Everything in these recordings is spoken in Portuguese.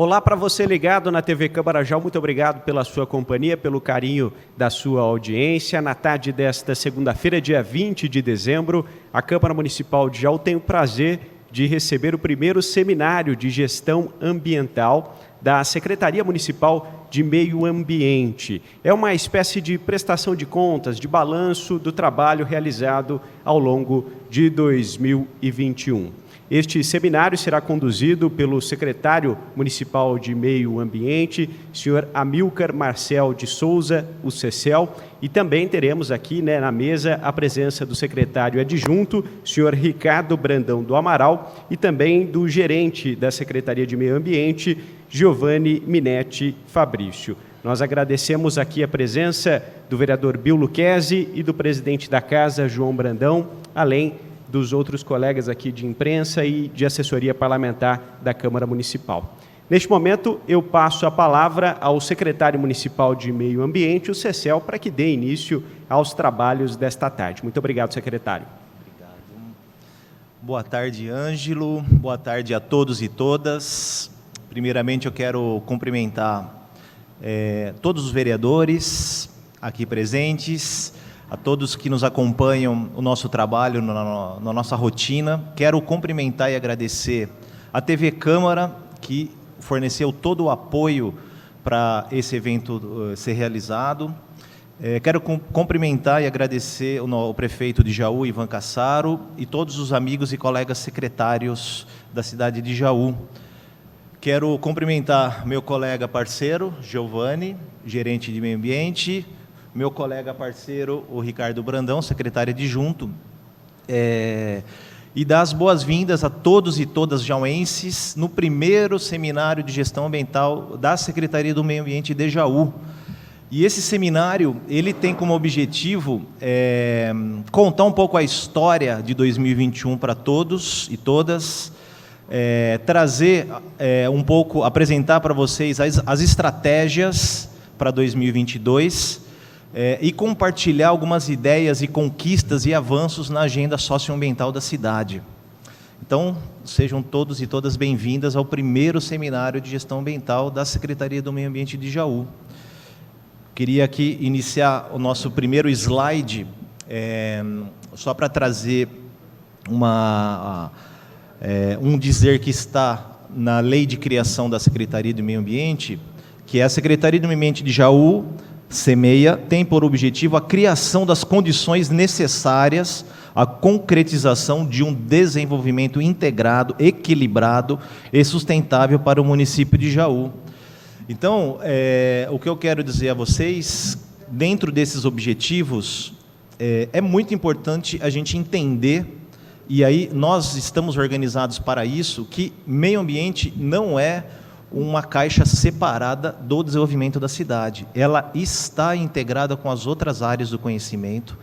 Olá para você ligado na TV Câmara-Jaú, muito obrigado pela sua companhia, pelo carinho da sua audiência. Na tarde desta segunda-feira, dia 20 de dezembro, a Câmara Municipal de Jaú tem o prazer de receber o primeiro seminário de gestão ambiental da Secretaria Municipal de Meio Ambiente. É uma espécie de prestação de contas, de balanço do trabalho realizado ao longo de 2021. Este seminário será conduzido pelo secretário municipal de Meio Ambiente, senhor Amilcar Marcel de Souza, o CECEL, e também teremos aqui na mesa a presença do secretário adjunto, senhor Ricardo Brandão do Amaral, e também do gerente da Secretaria de Meio Ambiente, Giovanni Minetti Fabrício. Nós agradecemos aqui a presença do vereador Bill Lucchesi e do presidente da Casa, João Brandão, além dos outros colegas aqui de imprensa e de assessoria parlamentar da Câmara Municipal. Neste momento, eu passo a palavra ao secretário municipal de Meio Ambiente, o CECEL, para que dê início aos trabalhos desta tarde. Muito obrigado, secretário. Obrigado. Boa tarde, Ângelo. Boa tarde a todos e todas. Primeiramente, eu quero cumprimentar todos os vereadores aqui presentes, a todos que nos acompanham o nosso trabalho, na nossa rotina. Quero cumprimentar e agradecer a TV Câmara, que forneceu todo o apoio para esse evento ser realizado. Quero cumprimentar e agradecer o prefeito de Jaú, Ivan Cassaro, e todos os amigos e colegas secretários da cidade de Jaú. Quero cumprimentar meu colega parceiro, Giovanni, gerente de meio ambiente, meu colega parceiro, o Ricardo Brandão, secretário adjunto, e dar as boas-vindas a todos e todas jauenses no primeiro seminário de gestão ambiental da Secretaria do Meio Ambiente de Jaú. E esse seminário, ele tem como objetivo contar um pouco a história de 2021 para todos e todas, trazer um pouco, apresentar para vocês as estratégias para 2022, e compartilhar algumas ideias e conquistas e avanços na agenda socioambiental da cidade. Então, sejam todos e todas bem-vindas ao primeiro seminário de gestão ambiental da Secretaria do Meio Ambiente de Jaú. Queria aqui iniciar o nosso primeiro slide, só para trazer um dizer que está na lei de criação da Secretaria do Meio Ambiente, que é a Secretaria do Meio Ambiente de Jaú, SEMEIA, tem por objetivo a criação das condições necessárias à concretização de um desenvolvimento integrado, equilibrado e sustentável para o município de Jaú. Então, o que eu quero dizer a vocês, dentro desses objetivos, é muito importante a gente entender, e aí nós estamos organizados para isso, que meio ambiente não é uma caixa separada do desenvolvimento da cidade. Ela está integrada com as outras áreas do conhecimento,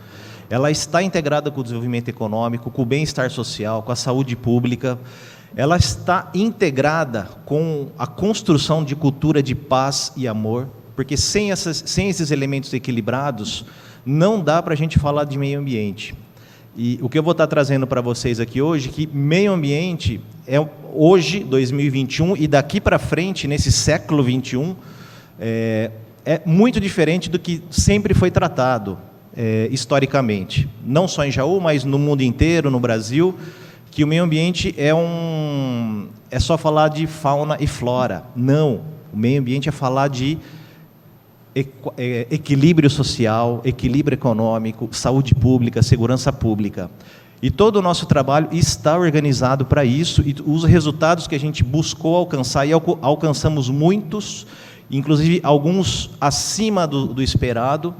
ela está integrada com o desenvolvimento econômico, com o bem-estar social, com a saúde pública, ela está integrada com a construção de cultura de paz e amor, porque sem esses elementos equilibrados, não dá para a gente falar de meio ambiente. E o que eu vou estar trazendo para vocês aqui hoje, que meio ambiente é hoje, 2021, e daqui para frente, nesse século 21, é muito diferente do que sempre foi tratado historicamente. Não só em Jaú, mas no mundo inteiro, no Brasil, que o meio ambiente é só falar de fauna e flora. Não, o meio ambiente é falar de equilíbrio social, equilíbrio econômico, saúde pública, segurança pública. E todo o nosso trabalho está organizado para isso, e os resultados que a gente buscou alcançar, e alcançamos muitos, inclusive alguns acima do esperado,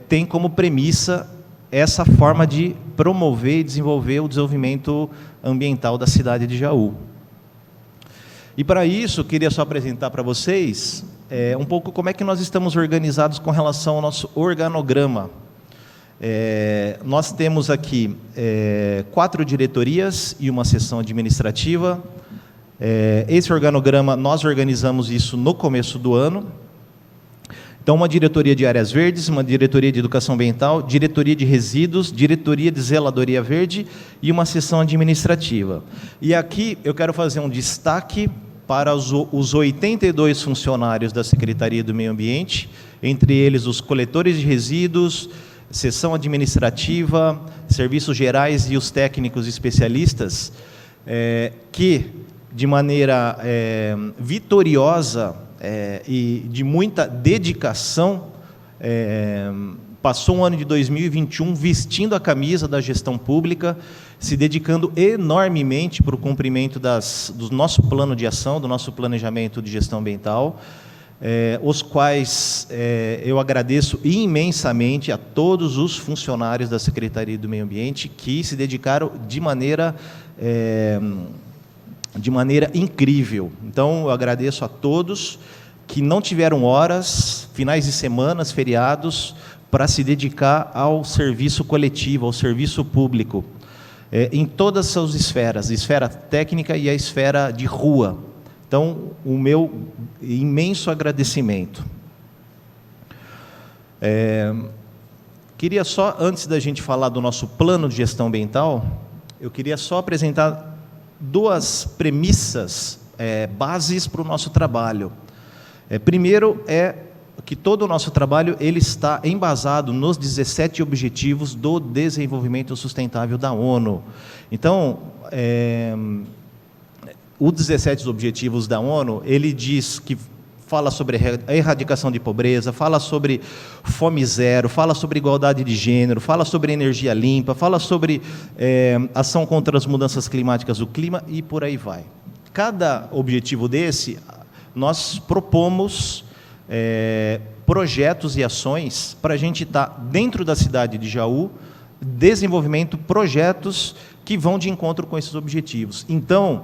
tem como premissa essa forma de promover e desenvolver o desenvolvimento ambiental da cidade de Jaú. E para isso, queria só apresentar para vocês um pouco como é que nós estamos organizados com relação ao nosso organograma. Nós temos aqui 4 diretorias e uma seção administrativa. Esse organograma, nós organizamos isso no começo do ano. Então, uma diretoria de áreas verdes, uma diretoria de educação ambiental, diretoria de resíduos, diretoria de zeladoria verde e uma seção administrativa. E aqui eu quero fazer um destaque para os 82 funcionários da Secretaria do Meio Ambiente, entre eles os coletores de resíduos, seção administrativa, serviços gerais e os técnicos especialistas, que, de maneira vitoriosa e de muita dedicação, passou um ano de 2021 vestindo a camisa da gestão pública, se dedicando enormemente para o cumprimento do nosso plano de ação, do nosso planejamento de gestão ambiental, os quais eu agradeço imensamente a todos os funcionários da Secretaria do Meio Ambiente que se dedicaram de maneira incrível. Então, eu agradeço a todos que não tiveram horas, finais de semanas, feriados, para se dedicar ao serviço coletivo, ao serviço público, em todas as suas esferas, a esfera técnica e a esfera de rua. Então, o meu imenso agradecimento. Queria só, antes da gente falar do nosso plano de gestão ambiental, eu queria só apresentar duas premissas, bases para o nosso trabalho. Primeiro que todo o nosso trabalho ele está embasado nos 17 Objetivos do Desenvolvimento Sustentável da ONU. Então, os 17 Objetivos da ONU, ele diz que fala sobre a erradicação de pobreza, fala sobre fome zero, fala sobre igualdade de gênero, fala sobre energia limpa, fala sobre ação contra as mudanças climáticas do clima e por aí vai. Cada objetivo desse, nós propomos projetos e ações para a gente estar dentro da cidade de Jaú, desenvolvimento, projetos que vão de encontro com esses objetivos. Então,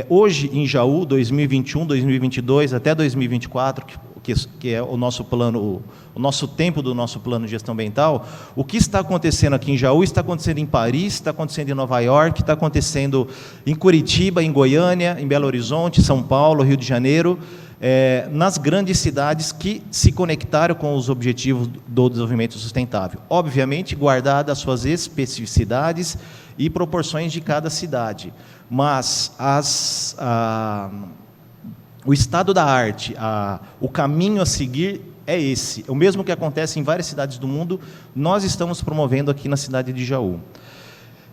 hoje em Jaú, 2021, 2022, até 2024, que é o nosso plano, o nosso tempo do nosso plano de gestão ambiental, o que está acontecendo aqui em Jaú está acontecendo em Paris, está acontecendo em Nova York, está acontecendo em Curitiba, em Goiânia, em Belo Horizonte, São Paulo, Rio de Janeiro, nas grandes cidades que se conectaram com os objetivos do desenvolvimento sustentável. Obviamente, guardadas as suas especificidades e proporções de cada cidade. Mas o estado da arte, o caminho a seguir é esse. O mesmo que acontece em várias cidades do mundo, nós estamos promovendo aqui na cidade de Jaú.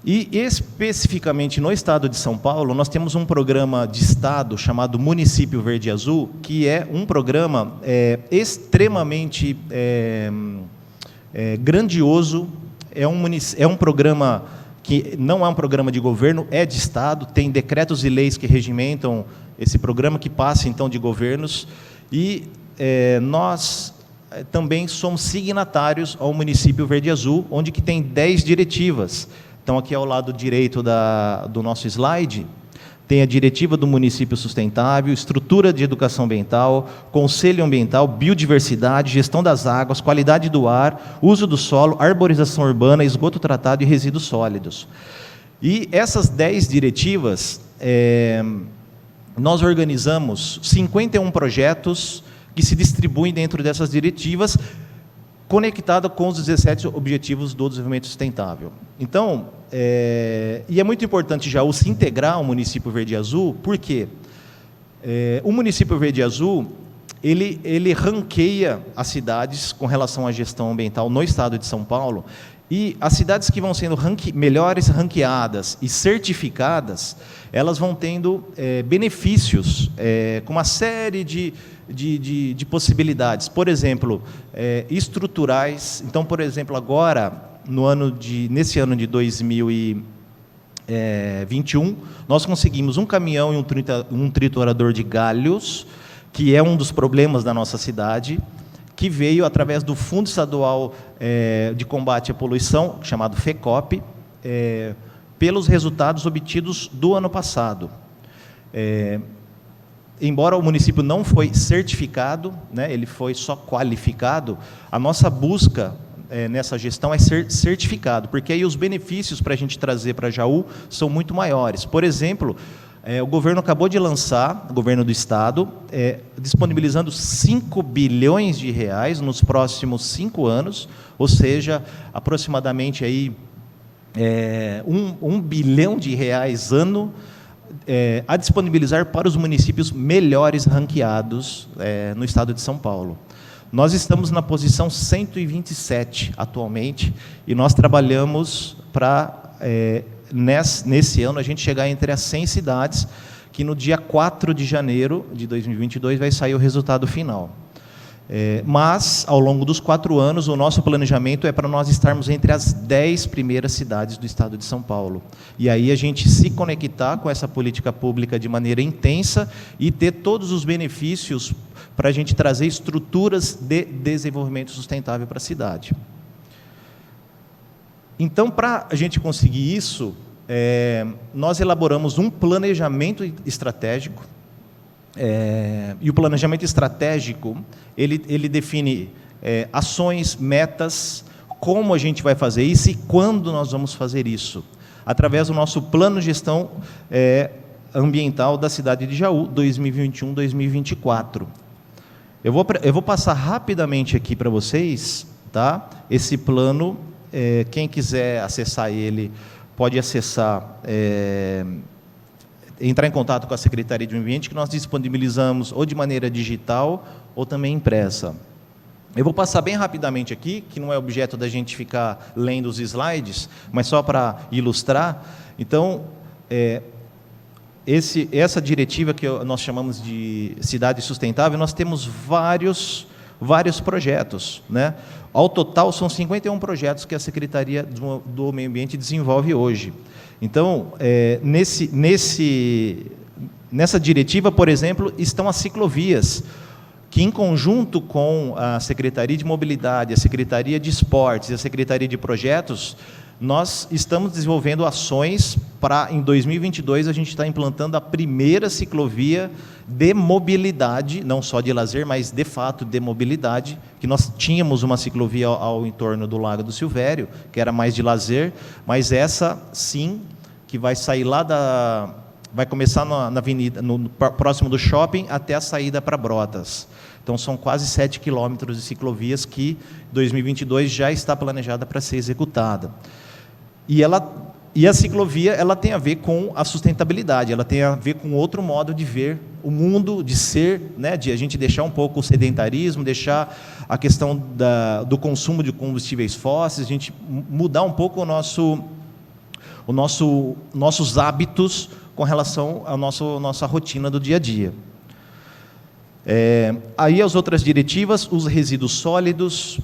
E, especificamente no estado de São Paulo, nós temos um programa de estado chamado Município Verde e Azul, que é um programa extremamente grandioso, é um programa que não é um programa de governo, é de estado, tem decretos e leis que regimentam esse programa, que passa, então, de governos, e nós também somos signatários ao Município Verde e Azul, onde que tem 10 diretivas. Então, aqui ao lado direito do nosso slide, tem a diretiva do município sustentável, estrutura de educação ambiental, conselho ambiental, biodiversidade, gestão das águas, qualidade do ar, uso do solo, arborização urbana, esgoto tratado e resíduos sólidos. E essas 10 diretivas, nós organizamos 51 projetos que se distribuem dentro dessas diretivas, conectada com os 17 Objetivos do Desenvolvimento Sustentável. Então, e é muito importante Jaú se integrar ao Município Verde e Azul, porque o Município Verde e Azul, ele ranqueia as cidades com relação à gestão ambiental no estado de São Paulo, e as cidades que vão sendo melhores ranqueadas e certificadas, elas vão tendo benefícios, com uma série de possibilidades. Por exemplo, estruturais. Então, por exemplo, agora, nesse ano de 2021, nós conseguimos um caminhão e um triturador de galhos, que é um dos problemas da nossa cidade, que veio através do Fundo Estadual de Combate à Poluição, chamado FECOP, pelos resultados obtidos do ano passado. Embora o município não foi certificado, né, ele foi só qualificado, a nossa busca nessa gestão é ser certificado, porque aí os benefícios para a gente trazer para Jaú são muito maiores. Por exemplo, o governo acabou de lançar, o governo do estado, disponibilizando 5 bilhões de reais nos próximos 5 anos, ou seja, aproximadamente aí, 1 bilhão de reais ano, a disponibilizar para os municípios melhores ranqueados no estado de São Paulo. Nós estamos na posição 127 atualmente, e nós trabalhamos para, nesse ano, a gente chegar entre as 100 cidades, que no dia 4 de janeiro de 2022 vai sair o resultado final. Mas, ao longo dos 4 anos, o nosso planejamento é para nós estarmos entre as 10 primeiras cidades do estado de São Paulo. E aí a gente se conectar com essa política pública de maneira intensa e ter todos os benefícios para a gente trazer estruturas de desenvolvimento sustentável para a cidade. Então, para a gente conseguir isso, nós elaboramos um planejamento estratégico. E o planejamento estratégico, ele define ações, metas, como a gente vai fazer isso e quando nós vamos fazer isso, através do nosso plano de gestão ambiental da cidade de Jaú, 2021-2024. Eu vou passar rapidamente aqui para vocês, tá? Esse plano, quem quiser acessar ele, pode acessar, entrar em contato com a Secretaria de Meio Ambiente, que nós disponibilizamos ou de maneira digital ou também impressa. Eu vou passar bem rapidamente aqui, que não é objeto da gente ficar lendo os slides, mas só para ilustrar. Então, essa diretiva que nós chamamos de Cidade Sustentável, nós temos vários projetos, né? Ao total, são 51 projetos que a Secretaria do Meio Ambiente desenvolve hoje. Então, nessa diretiva, por exemplo, estão as ciclovias, que em conjunto com a Secretaria de Mobilidade, a Secretaria de Esportes e a Secretaria de Projetos, nós estamos desenvolvendo ações para, em 2022, a gente está implantando a primeira ciclovia de mobilidade, não só de lazer, mas, de fato, de mobilidade, que nós tínhamos uma ciclovia ao entorno do Lago do Silvério, que era mais de lazer, mas essa, sim, que vai sair lá vai começar na avenida, próximo do shopping, até a saída para Brotas. Então, são quase 7 quilômetros de ciclovias que, em 2022, já está planejada para ser executada. E a ciclovia, ela tem a ver com a sustentabilidade, ela tem a ver com outro modo de ver o mundo, de ser, né, de a gente deixar um pouco o sedentarismo, deixar a questão do consumo de combustíveis fósseis, a gente mudar um pouco nossos hábitos com relação à nossa rotina do dia a dia. Aí as outras diretivas, os resíduos sólidos,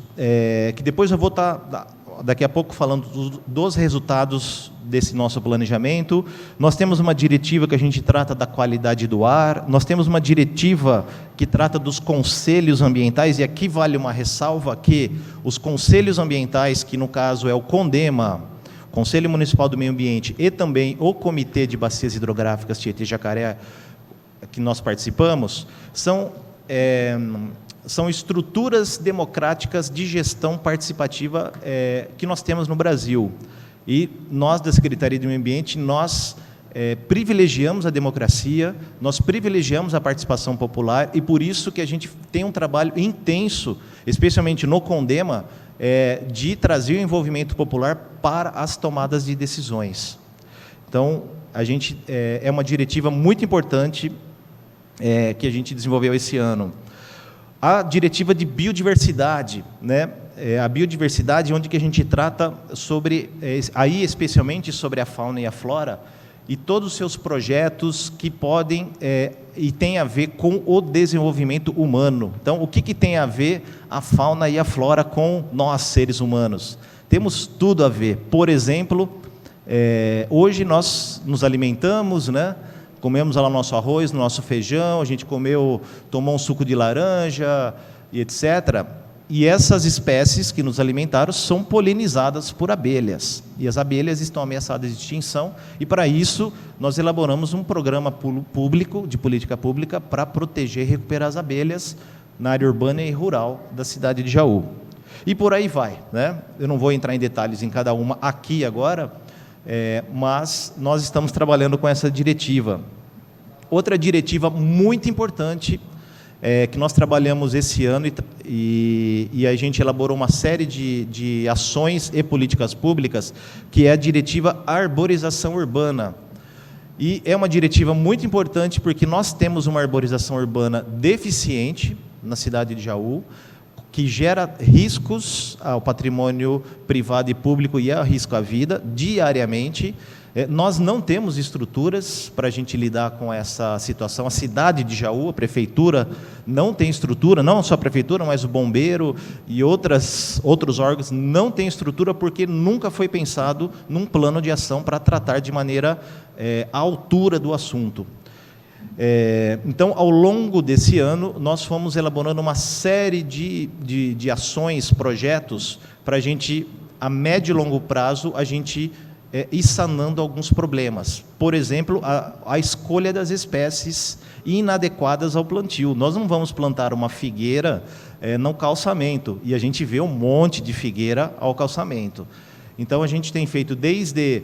que depois eu vou estar daqui a pouco falando dos resultados desse nosso planejamento. Nós temos uma diretiva que a gente trata da qualidade do ar, nós temos uma diretiva que trata dos conselhos ambientais, e aqui vale uma ressalva que os conselhos ambientais, que no caso é o CONDEMA, Conselho Municipal do Meio Ambiente, e também o Comitê de Bacias Hidrográficas Tietê e Jacaré, que nós participamos, são estruturas democráticas de gestão participativa que nós temos no Brasil. E nós, da Secretaria do Meio Ambiente, nós privilegiamos a democracia, nós privilegiamos a participação popular, e por isso que a gente tem um trabalho intenso, especialmente no CONDEMA, de trazer o envolvimento popular para as tomadas de decisões. Então, a gente é uma diretiva muito importante que a gente desenvolveu esse ano. A diretiva de biodiversidade, né? A biodiversidade, onde que a gente trata sobre, aí especialmente sobre a fauna e a flora, e todos os seus projetos que podem e tem a ver com o desenvolvimento humano. Então, o que tem a ver a fauna e a flora com nós, seres humanos? Temos tudo a ver. Por exemplo, hoje nós nos alimentamos, né? Comemos lá o nosso arroz, nosso feijão, a gente tomou um suco de laranja, e etc. E essas espécies que nos alimentaram são polinizadas por abelhas. E as abelhas estão ameaçadas de extinção, e para isso nós elaboramos um programa público, de política pública, para proteger e recuperar as abelhas na área urbana e rural da cidade de Jaú. E por aí vai, né? Eu não vou entrar em detalhes em cada uma aqui agora, mas nós estamos trabalhando com essa diretiva. Outra diretiva muito importante que nós trabalhamos esse ano e a gente elaborou uma série de ações e políticas públicas, que é a diretiva Arborização Urbana. E é uma diretiva muito importante porque nós temos uma arborização urbana deficiente na cidade de Jaú, que gera riscos ao patrimônio privado e público e a risco à vida diariamente. Nós não temos estruturas para a gente lidar com essa situação. A cidade de Jaú, a prefeitura, não tem estrutura, não só a prefeitura, mas o bombeiro e outros órgãos não têm estrutura porque nunca foi pensado num plano de ação para tratar de maneira à altura do assunto. Então, ao longo desse ano, nós fomos elaborando uma série de ações, projetos, para a gente, a médio e longo prazo, a gente ir sanando alguns problemas. Por exemplo, a escolha das espécies inadequadas ao plantio. Nós não vamos plantar uma figueira no calçamento, e a gente vê um monte de figueira ao calçamento. Então, a gente tem feito desde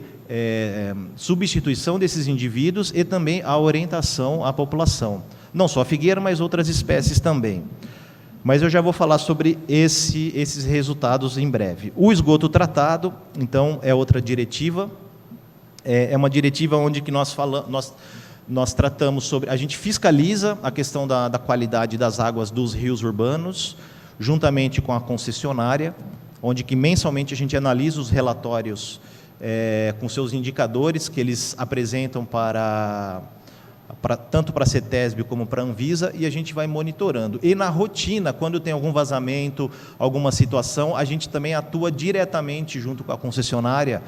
substituição desses indivíduos e também a orientação à população. Não só a figueira, mas outras espécies também. Mas eu já vou falar sobre esses resultados em breve. O esgoto tratado, então, é outra diretiva. É uma diretiva onde que nós tratamos sobre... A gente fiscaliza a questão da qualidade das águas dos rios urbanos, juntamente com a concessionária, onde que mensalmente a gente analisa os relatórios com seus indicadores que eles apresentam tanto para a CETESB como para a Anvisa, e a gente vai monitorando. E na rotina, quando tem algum vazamento, alguma situação, a gente também atua diretamente junto com a concessionária,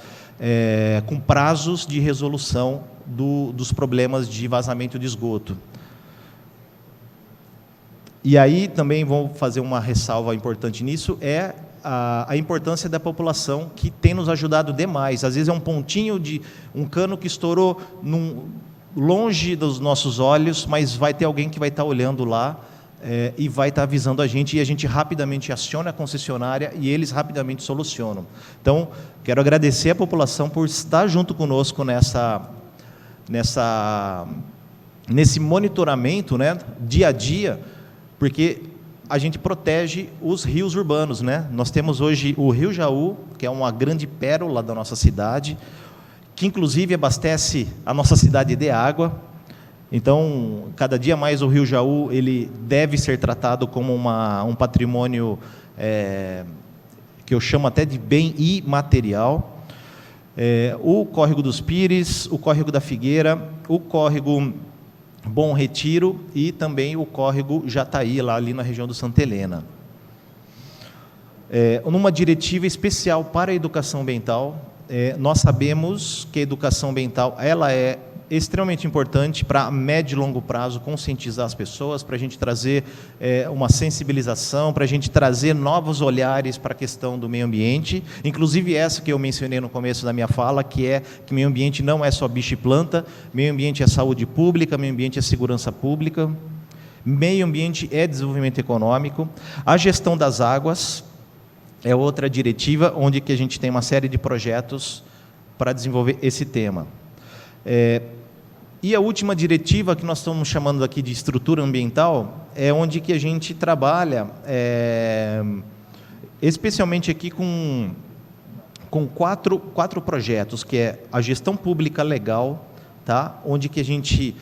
com prazos de resolução dos problemas de vazamento de esgoto. E aí também vou fazer uma ressalva importante nisso, a importância da população, que tem nos ajudado demais. Às vezes é um pontinho de um cano que estourou longe dos nossos olhos, mas vai ter alguém que vai estar olhando lá e vai estar avisando a gente, e a gente rapidamente aciona a concessionária e eles rapidamente solucionam. Então, quero agradecer a população por estar junto conosco nesse monitoramento, né, dia a dia, porque a gente protege os rios urbanos, né? Nós temos hoje o Rio Jaú, que é uma grande pérola da nossa cidade, que inclusive abastece a nossa cidade de água. Então, cada dia mais o Rio Jaú ele deve ser tratado como um patrimônio que eu chamo até de bem imaterial. O Córrego dos Pires, o Córrego da Figueira, o Córrego Bom Retiro e também o Córrego Jataí, lá ali na região do Santa Helena. Numa diretiva especial para a educação ambiental, nós sabemos que a educação ambiental ela é extremamente importante para médio e longo prazo conscientizar as pessoas, para a gente trazer uma sensibilização, para a gente trazer novos olhares para a questão do meio ambiente, inclusive essa que eu mencionei no começo da minha fala, que meio ambiente não é só bicho e planta, meio ambiente é saúde pública, meio ambiente é segurança pública, meio ambiente é desenvolvimento econômico, a gestão das águas, é outra diretiva onde que a gente tem uma série de projetos para desenvolver esse tema. E a última diretiva que nós estamos chamando aqui de estrutura ambiental é onde que a gente trabalha, especialmente aqui com quatro projetos, que é a gestão pública legal, tá? Onde que a gente...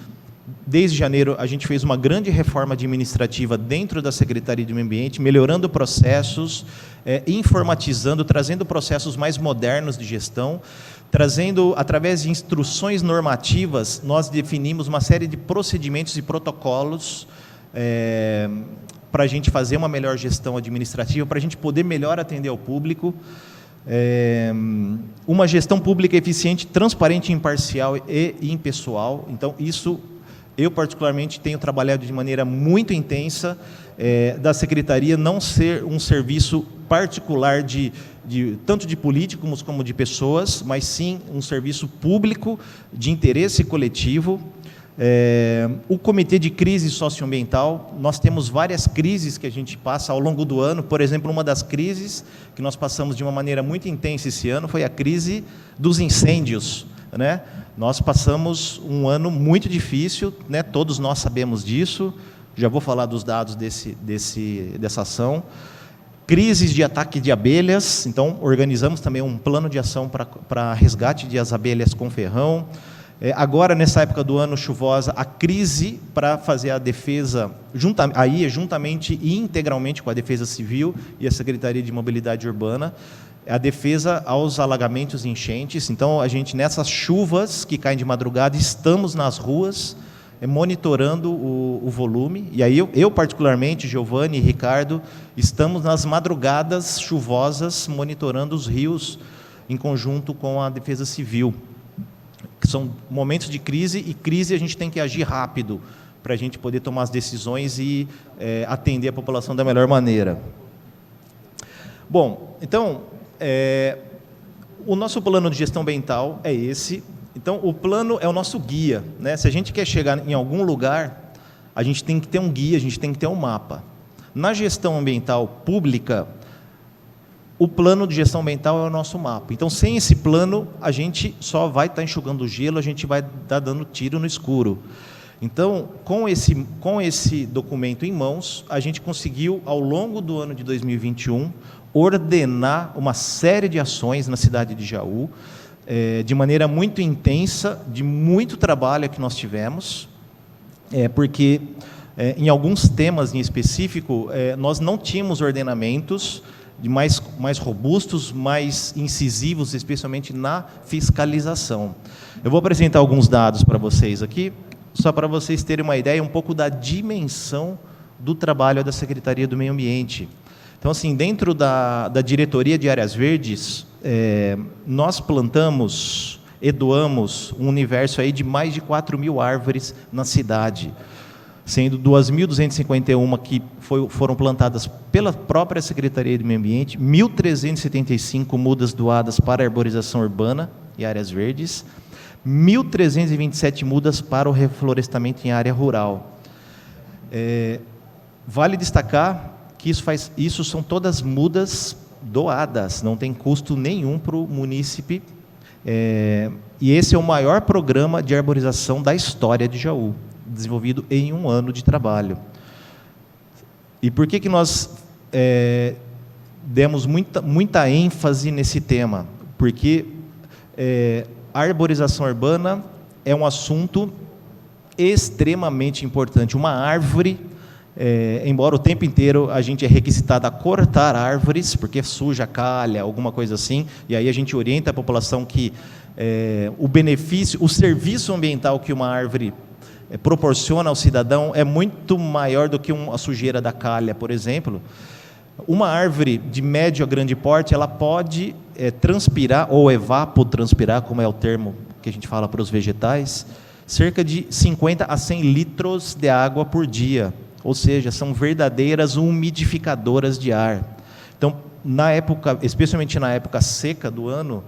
Desde janeiro, a gente fez uma grande reforma administrativa dentro da Secretaria de Meio Ambiente, melhorando processos, informatizando, trazendo processos mais modernos de gestão, trazendo, através de instruções normativas, nós definimos uma série de procedimentos e protocolos para a gente fazer uma melhor gestão administrativa, para a gente poder melhor atender ao público, uma gestão pública eficiente, transparente, imparcial e impessoal. Então, isso... Eu, particularmente, tenho trabalhado de maneira muito intensa da Secretaria não ser um serviço particular tanto de políticos como de pessoas, mas sim um serviço público de interesse coletivo. O Comitê de Crise Socioambiental, nós temos várias crises que a gente passa ao longo do ano. Por exemplo, uma das crises que nós passamos de uma maneira muito intensa esse ano foi a crise dos incêndios, né? Nós passamos um ano muito difícil, né? Todos nós sabemos disso, já vou falar dos dados dessa ação. Crises de ataque de abelhas, então organizamos também um plano de ação para resgate das abelhas com ferrão. Agora, nessa época do ano chuvosa, a crise para fazer a defesa, juntamente e integralmente com a Defesa Civil e a Secretaria de Mobilidade Urbana, a defesa aos alagamentos e enchentes. Então, a gente, nessas chuvas que caem de madrugada, estamos nas ruas, monitorando o volume. E aí, eu particularmente, Giovanni e Ricardo, estamos nas madrugadas chuvosas, monitorando os rios, em conjunto com a Defesa Civil. Que são momentos de crise, e crise a gente tem que agir rápido, para a gente poder tomar as decisões e atender a população da melhor maneira. Bom, então, o nosso plano de gestão ambiental é esse. Então, o plano é o nosso guia, né? Se a gente quer chegar em algum lugar, a gente tem que ter um guia, a gente tem que ter um mapa. Na gestão ambiental pública, o plano de gestão ambiental é o nosso mapa. Então, sem esse plano, a gente só vai estar enxugando o gelo, a gente vai estar dando tiro no escuro. Então, com esse documento em mãos, a gente conseguiu, ao longo do ano de 2021, ordenar uma série de ações na cidade de Jaú, de maneira muito intensa, de muito trabalho que nós tivemos, porque em alguns temas em específico, nós não tínhamos ordenamentos mais robustos, mais incisivos, especialmente na fiscalização. Eu vou apresentar alguns dados para vocês aqui, só para vocês terem uma ideia um pouco da dimensão do trabalho da Secretaria do Meio Ambiente. Então, assim, dentro da Diretoria de Áreas Verdes, nós plantamos e doamos um universo aí de mais de 4.000 árvores na cidade, sendo 2.251 que foram plantadas pela própria Secretaria do Meio Ambiente, 1.375 mudas doadas para a arborização urbana e áreas verdes, 1.327 mudas para o reflorestamento em área rural. Vale destacar que isso são todas mudas doadas, não tem custo nenhum para o munícipe, e esse é o maior programa de arborização da história de Jaú, desenvolvido em um ano de trabalho. E por que nós demos muita ênfase nesse tema? Porque a arborização urbana é um assunto extremamente importante. Uma árvore, embora o tempo inteiro a gente é requisitado a cortar árvores, porque suja, calha, alguma coisa assim, e aí a gente orienta a população que o serviço ambiental que uma árvore proporciona ao cidadão é muito maior do que a sujeira da calha, por exemplo. Uma árvore de médio a grande porte, ela pode transpirar, ou evapotranspirar, como é o termo que a gente fala para os vegetais, cerca de 50 a 100 litros de água por dia, ou seja, são verdadeiras umidificadoras de ar. Então, especialmente na época seca do ano,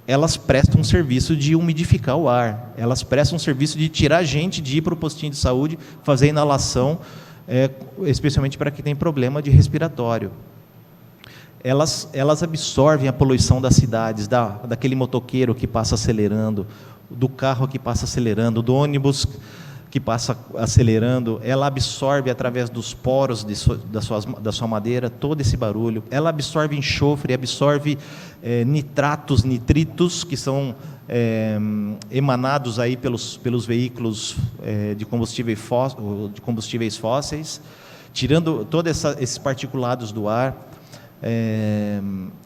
elas prestam um serviço de umidificar o ar, elas prestam um serviço de tirar a gente de ir para o postinho de saúde, fazer inalação, especialmente para quem tem problema de respiratório. Elas absorvem a poluição das cidades, daquele motoqueiro que passa acelerando, do carro que passa acelerando, do ônibus que passa acelerando. Ela absorve através dos poros da sua madeira todo esse barulho. Ela absorve enxofre, absorve nitritos que são emanados aí pelos veículos de combustíveis fósseis, tirando todos esses particulados do ar.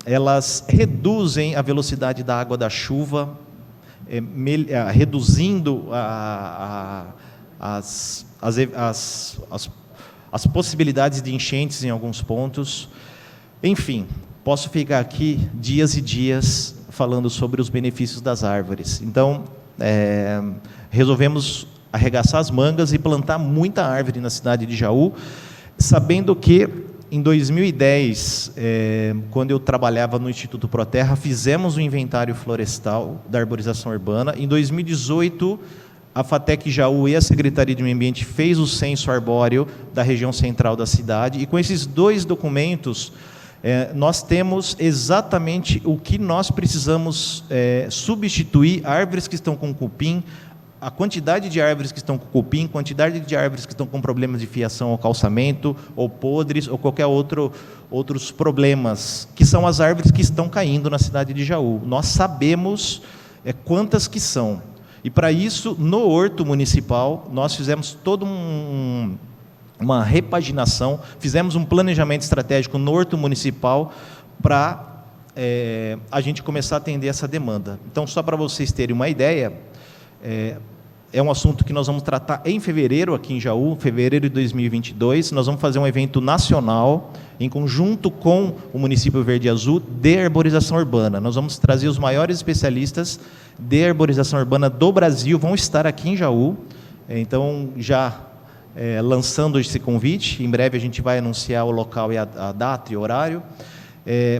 Elas reduzem a velocidade da água da chuva, reduzindo as possibilidades de enchentes em alguns pontos. Enfim, posso ficar aqui dias e dias falando sobre os benefícios das árvores. Então, resolvemos arregaçar as mangas e plantar muita árvore na cidade de Jaú, sabendo que em 2010, quando eu trabalhava no Instituto Proterra, fizemos um inventário florestal da arborização urbana. Em 2018, a FATEC Jaú e a Secretaria de Meio Ambiente fez o censo arbóreo da região central da cidade, e com esses dois documentos, nós temos exatamente o que nós precisamos substituir: árvores que estão com cupim, a quantidade de árvores que estão com cupim, quantidade de árvores que estão com problemas de fiação ou calçamento, ou podres, ou qualquer outros problemas, que são as árvores que estão caindo na cidade de Jaú. Nós sabemos é quantas que são. E para isso, no Horto Municipal, nós fizemos toda uma repaginação, fizemos um planejamento estratégico no Horto Municipal para a gente começar a atender essa demanda. Então, só para vocês terem uma ideia, é um assunto que nós vamos tratar em fevereiro, aqui em Jaú, fevereiro de 2022. Nós vamos fazer um evento nacional, em conjunto com o município Verde e Azul, de arborização urbana. Nós vamos trazer os maiores especialistas de arborização urbana do Brasil, vão estar aqui em Jaú. Então, já lançando esse convite, em breve a gente vai anunciar o local e a data e horário,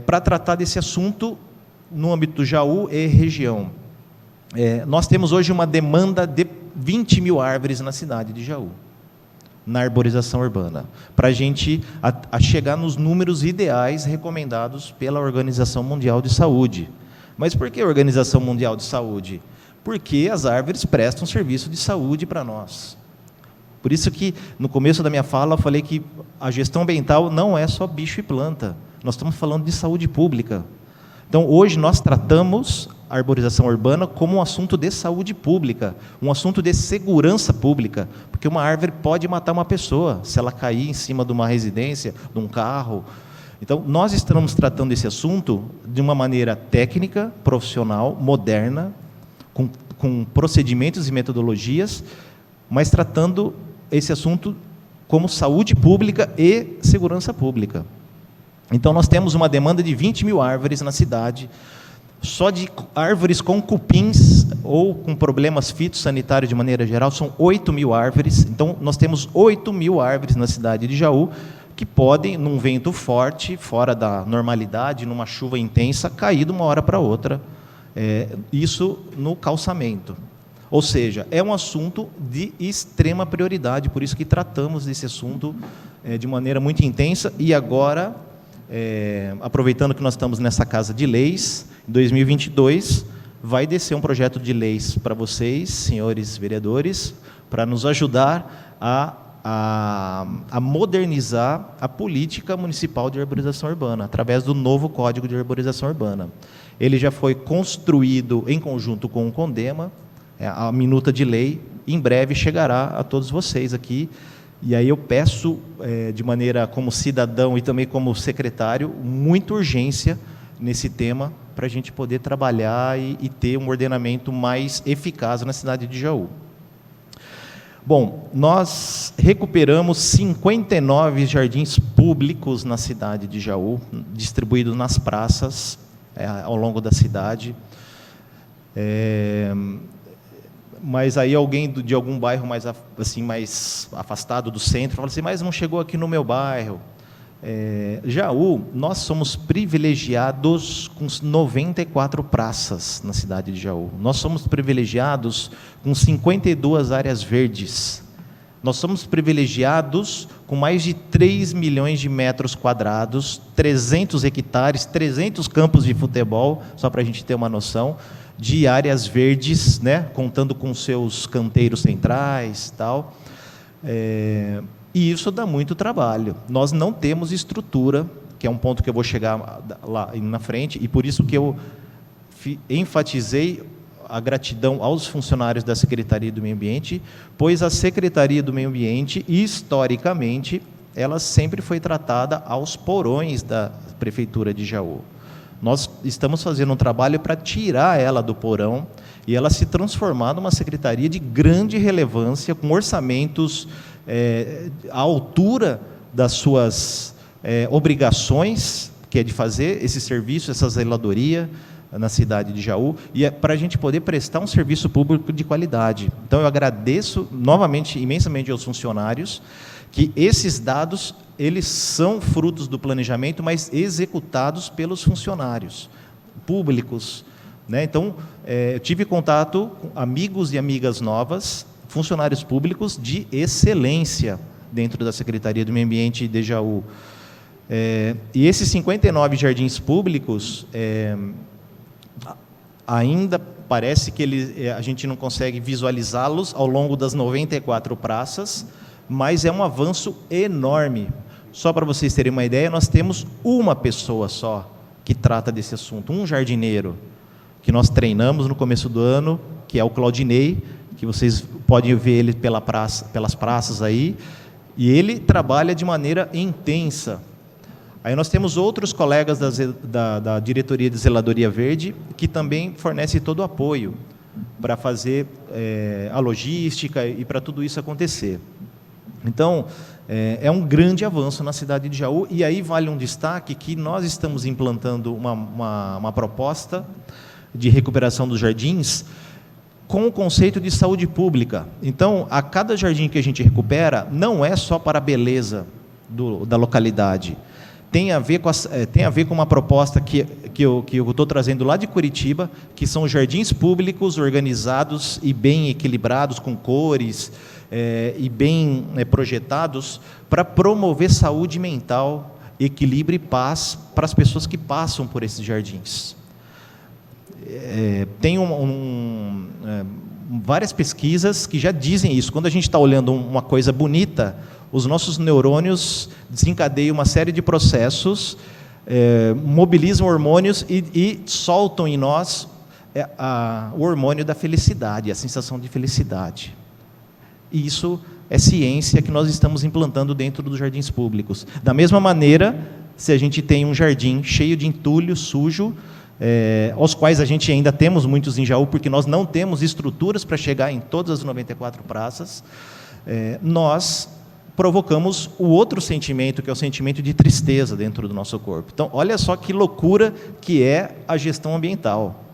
para tratar desse assunto no âmbito do Jaú e região. Nós temos hoje uma demanda de 20 mil árvores na cidade de Jaú, na arborização urbana, para a gente chegar nos números ideais recomendados pela Organização Mundial de Saúde. Mas por que a Organização Mundial de Saúde? Porque as árvores prestam serviço de saúde para nós. Por isso que, no começo da minha fala, eu falei que a gestão ambiental não é só bicho e planta. Nós estamos falando de saúde pública. Então, hoje, nós tratamos a arborização urbana como um assunto de saúde pública, um assunto de segurança pública, porque uma árvore pode matar uma pessoa, se ela cair em cima de uma residência, de um carro. Então, nós estamos tratando esse assunto de uma maneira técnica, profissional, moderna, com procedimentos e metodologias, mas tratando esse assunto como saúde pública e segurança pública. Então, nós temos uma demanda de 20 mil árvores na cidade, só de árvores com cupins ou com problemas fitossanitários de maneira geral, são 8 mil árvores. Então, nós temos 8 mil árvores na cidade de Jaú, que podem, num vento forte, fora da normalidade, numa chuva intensa, cair de uma hora para outra. Isso no calçamento. Ou seja, é um assunto de extrema prioridade, por isso que tratamos desse assunto de maneira muito intensa. E agora, aproveitando que nós estamos nessa Casa de Leis, em 2022, vai descer um projeto de leis para vocês, senhores vereadores, para nos ajudar a modernizar a política municipal de arborização urbana, através do novo Código de Arborização Urbana. Ele já foi construído em conjunto com o CONDEMA, a minuta de lei, em breve chegará a todos vocês aqui. E aí eu peço, de maneira como cidadão e também como secretário, muita urgência nesse tema, para a gente poder trabalhar e ter um ordenamento mais eficaz na cidade de Jaú. Bom, nós recuperamos 59 jardins públicos na cidade de Jaú, distribuídos nas praças, ao longo da cidade. Mas aí alguém de algum bairro mais afastado do centro fala assim, mas não chegou aqui no meu bairro. Jaú, nós somos privilegiados com 94 praças na cidade de Jaú. Nós somos privilegiados com 52 áreas verdes. Nós somos privilegiados com mais de 3 milhões de metros quadrados, 300 hectares, 300 campos de futebol, só para a gente ter uma noção, de áreas verdes, né, contando com seus canteiros centrais, tal. E isso dá muito trabalho. Nós não temos estrutura, que é um ponto que eu vou chegar lá na frente, e por isso que eu enfatizei a gratidão aos funcionários da Secretaria do Meio Ambiente, pois a Secretaria do Meio Ambiente, historicamente, ela sempre foi tratada aos porões da Prefeitura de Jaú. Nós estamos fazendo um trabalho para tirar ela do porão e ela se transformar numa secretaria de grande relevância, com orçamentos à altura das suas obrigações, que é de fazer esse serviço, essa zeladoria na cidade de Jaú, e é para a gente poder prestar um serviço público de qualidade. Então, eu agradeço novamente, imensamente aos funcionários, que esses dados, eles são frutos do planejamento, mas executados pelos funcionários públicos, né? Então, eu tive contato com amigos e amigas novas, funcionários públicos de excelência dentro da Secretaria do Meio Ambiente de Jaú. E esses 59 jardins públicos, ainda parece que a gente não consegue visualizá-los ao longo das 94 praças, mas é um avanço enorme. Só para vocês terem uma ideia, nós temos uma pessoa só que trata desse assunto, um jardineiro, que nós treinamos no começo do ano, que é o Claudinei, que vocês podem ver ele pelas praças aí, e ele trabalha de maneira intensa. Aí nós temos outros colegas da diretoria de Zeladoria Verde, que também fornecem todo o apoio para fazer a logística e para tudo isso acontecer. Então, é um grande avanço na cidade de Jaú, e aí vale um destaque que nós estamos implantando uma proposta de recuperação dos jardins com o conceito de saúde pública. Então, a cada jardim que a gente recupera, não é só para a beleza da localidade. Tem a ver com uma proposta que eu estou trazendo lá de Curitiba, que são jardins públicos organizados e bem equilibrados, com cores, e bem projetados, para promover saúde mental, equilíbrio e paz para as pessoas que passam por esses jardins. Tem várias pesquisas que já dizem isso. Quando a gente está olhando uma coisa bonita, os nossos neurônios desencadeiam uma série de processos, mobilizam hormônios e soltam em nós o hormônio da felicidade, a sensação de felicidade. E isso é ciência que nós estamos implantando dentro dos jardins públicos. Da mesma maneira, se a gente tem um jardim cheio de entulho, sujo, aos quais a gente ainda temos muitos em Jaú, porque nós não temos estruturas para chegar em todas as 94 praças, nós provocamos o outro sentimento, que é o sentimento de tristeza dentro do nosso corpo. Então, olha só que loucura que é a gestão ambiental.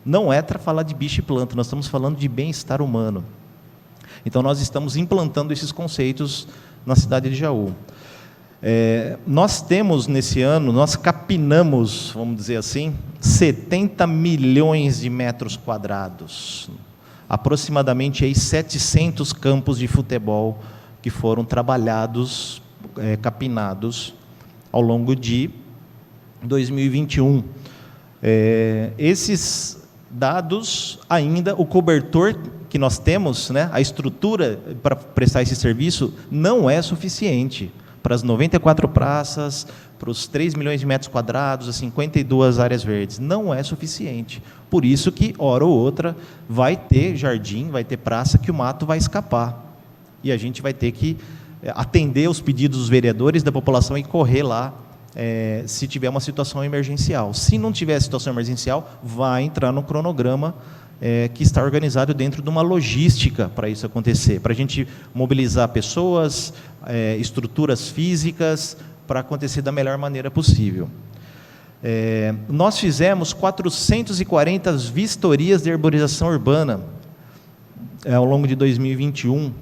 Não é para falar de bicho e planta, nós estamos falando de bem-estar humano. Então, nós estamos implantando esses conceitos na cidade de Jaú. Nós temos, nesse ano, nós capinamos, vamos dizer assim, 70 milhões de metros quadrados. Aproximadamente aí 700 campos de futebol que foram trabalhados, capinados, ao longo de 2021. Esses dados, ainda, o cobertor que nós temos, né, a estrutura para prestar esse serviço, não é suficiente para as 94 praças, para os 3 milhões de metros quadrados, as 52 áreas verdes. Não é suficiente. Por isso que, hora ou outra, vai ter jardim, vai ter praça que o mato vai escapar. E a gente vai ter que atender os pedidos dos vereadores, da população, e correr lá, se tiver uma situação emergencial. Se não tiver situação emergencial, vai entrar no cronograma que está organizado dentro de uma logística para isso acontecer, para a gente mobilizar pessoas, estruturas físicas, para acontecer da melhor maneira possível. Nós fizemos 440 vistorias de arborização urbana ao longo de 2021,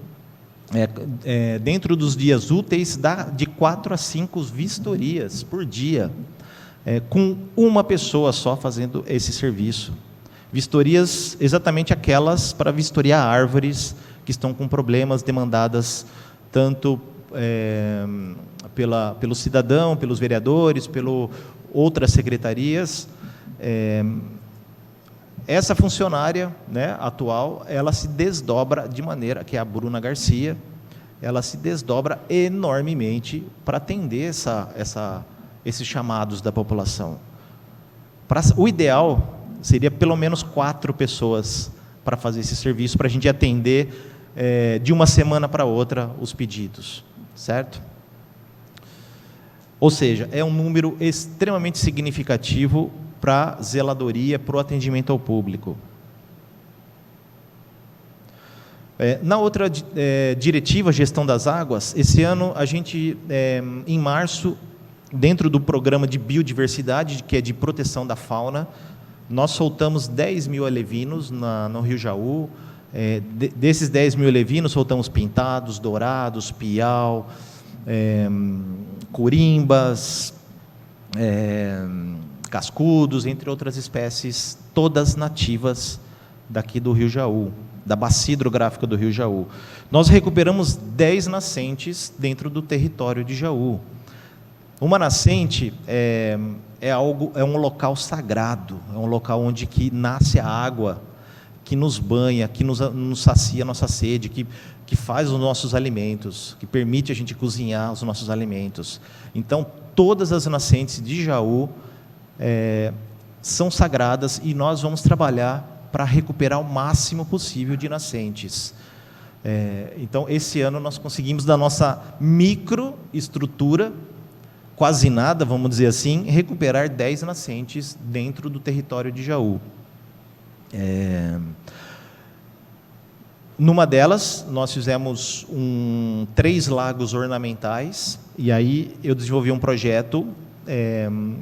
dentro dos dias úteis, dá de 4 a 5 vistorias por dia, com uma pessoa só fazendo esse serviço. Vistorias, exatamente aquelas para vistoriar árvores que estão com problemas, demandadas tanto pelo cidadão, pelos vereadores, outras secretarias. Essa funcionária, né, atual, ela se desdobra de maneira, que é a Bruna Garcia, ela se desdobra enormemente para atender esses chamados da população. O ideal seria pelo menos 4 pessoas para fazer esse serviço, para a gente atender de uma semana para outra os pedidos, certo? Ou seja, é um número extremamente significativo para a zeladoria, para o atendimento ao público. Na outra diretiva, gestão das águas, esse ano a gente, em março, dentro do programa de biodiversidade, que é de proteção da fauna, nós soltamos 10 mil alevinos no Rio Jaú. Desses 10 mil alevinos, soltamos pintados, dourados, piau, corimbas, cascudos, entre outras espécies, todas nativas daqui do Rio Jaú, da bacia hidrográfica do Rio Jaú. Nós recuperamos 10 nascentes dentro do território de Jaú. Uma nascente é um local sagrado, é um local onde que nasce a água, que nos banha, que nos sacia a nossa sede, que faz os nossos alimentos, que permite a gente cozinhar os nossos alimentos. Então, todas as nascentes de Jaú são sagradas e nós vamos trabalhar para recuperar o máximo possível de nascentes. Então, esse ano nós conseguimos, da nossa microestrutura, quase nada, vamos dizer assim, recuperar 10 nascentes dentro do território de Jaú. Numa delas, nós fizemos 3 lagos ornamentais, e aí eu desenvolvi um projeto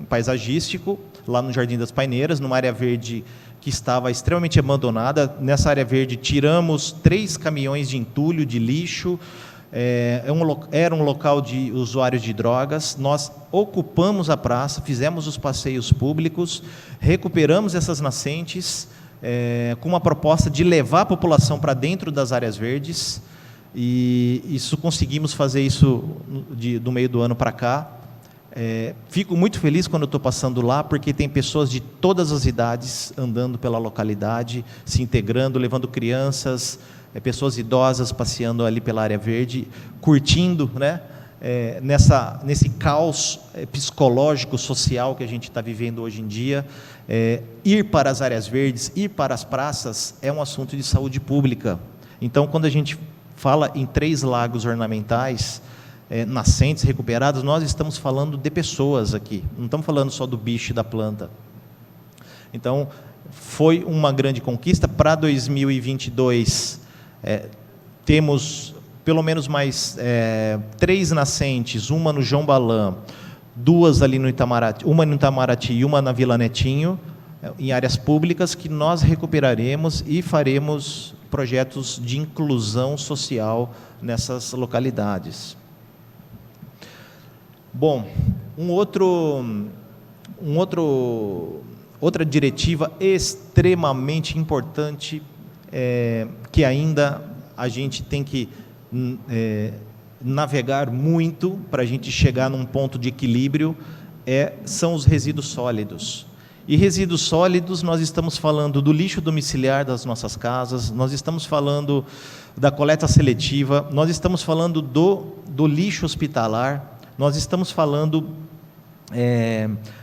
paisagístico, lá no Jardim das Paineiras, numa área verde que estava extremamente abandonada. Nessa área verde, tiramos 3 caminhões de entulho, de lixo. Era um local de usuários de drogas. Nós ocupamos a praça, fizemos os passeios públicos, recuperamos essas nascentes, com uma proposta de levar a população para dentro das áreas verdes, e conseguimos fazer isso do meio do ano para cá. Fico muito feliz quando eu estou passando lá, porque tem pessoas de todas as idades andando pela localidade, se integrando, levando crianças, pessoas idosas passeando ali pela área verde, curtindo, né? Nesse caos psicológico, social que a gente está vivendo hoje em dia. Ir para as áreas verdes, ir para as praças, é um assunto de saúde pública. Então, quando a gente fala em 3 lagos ornamentais, nascentes, recuperados, nós estamos falando de pessoas aqui, não estamos falando só do bicho e da planta. Então, foi uma grande conquista. Para 2022, temos pelo menos mais 3 nascentes, uma no João Balan, 2 ali no Itamaraty, uma no Itamaraty e uma na Vila Netinho, em áreas públicas, que nós recuperaremos e faremos projetos de inclusão social nessas localidades. Bom, outra diretiva extremamente importante, que ainda a gente tem que navegar muito para a gente chegar num ponto de equilíbrio, são os resíduos sólidos. E resíduos sólidos, nós estamos falando do lixo domiciliar das nossas casas, nós estamos falando da coleta seletiva, nós estamos falando do lixo hospitalar, nós estamos falando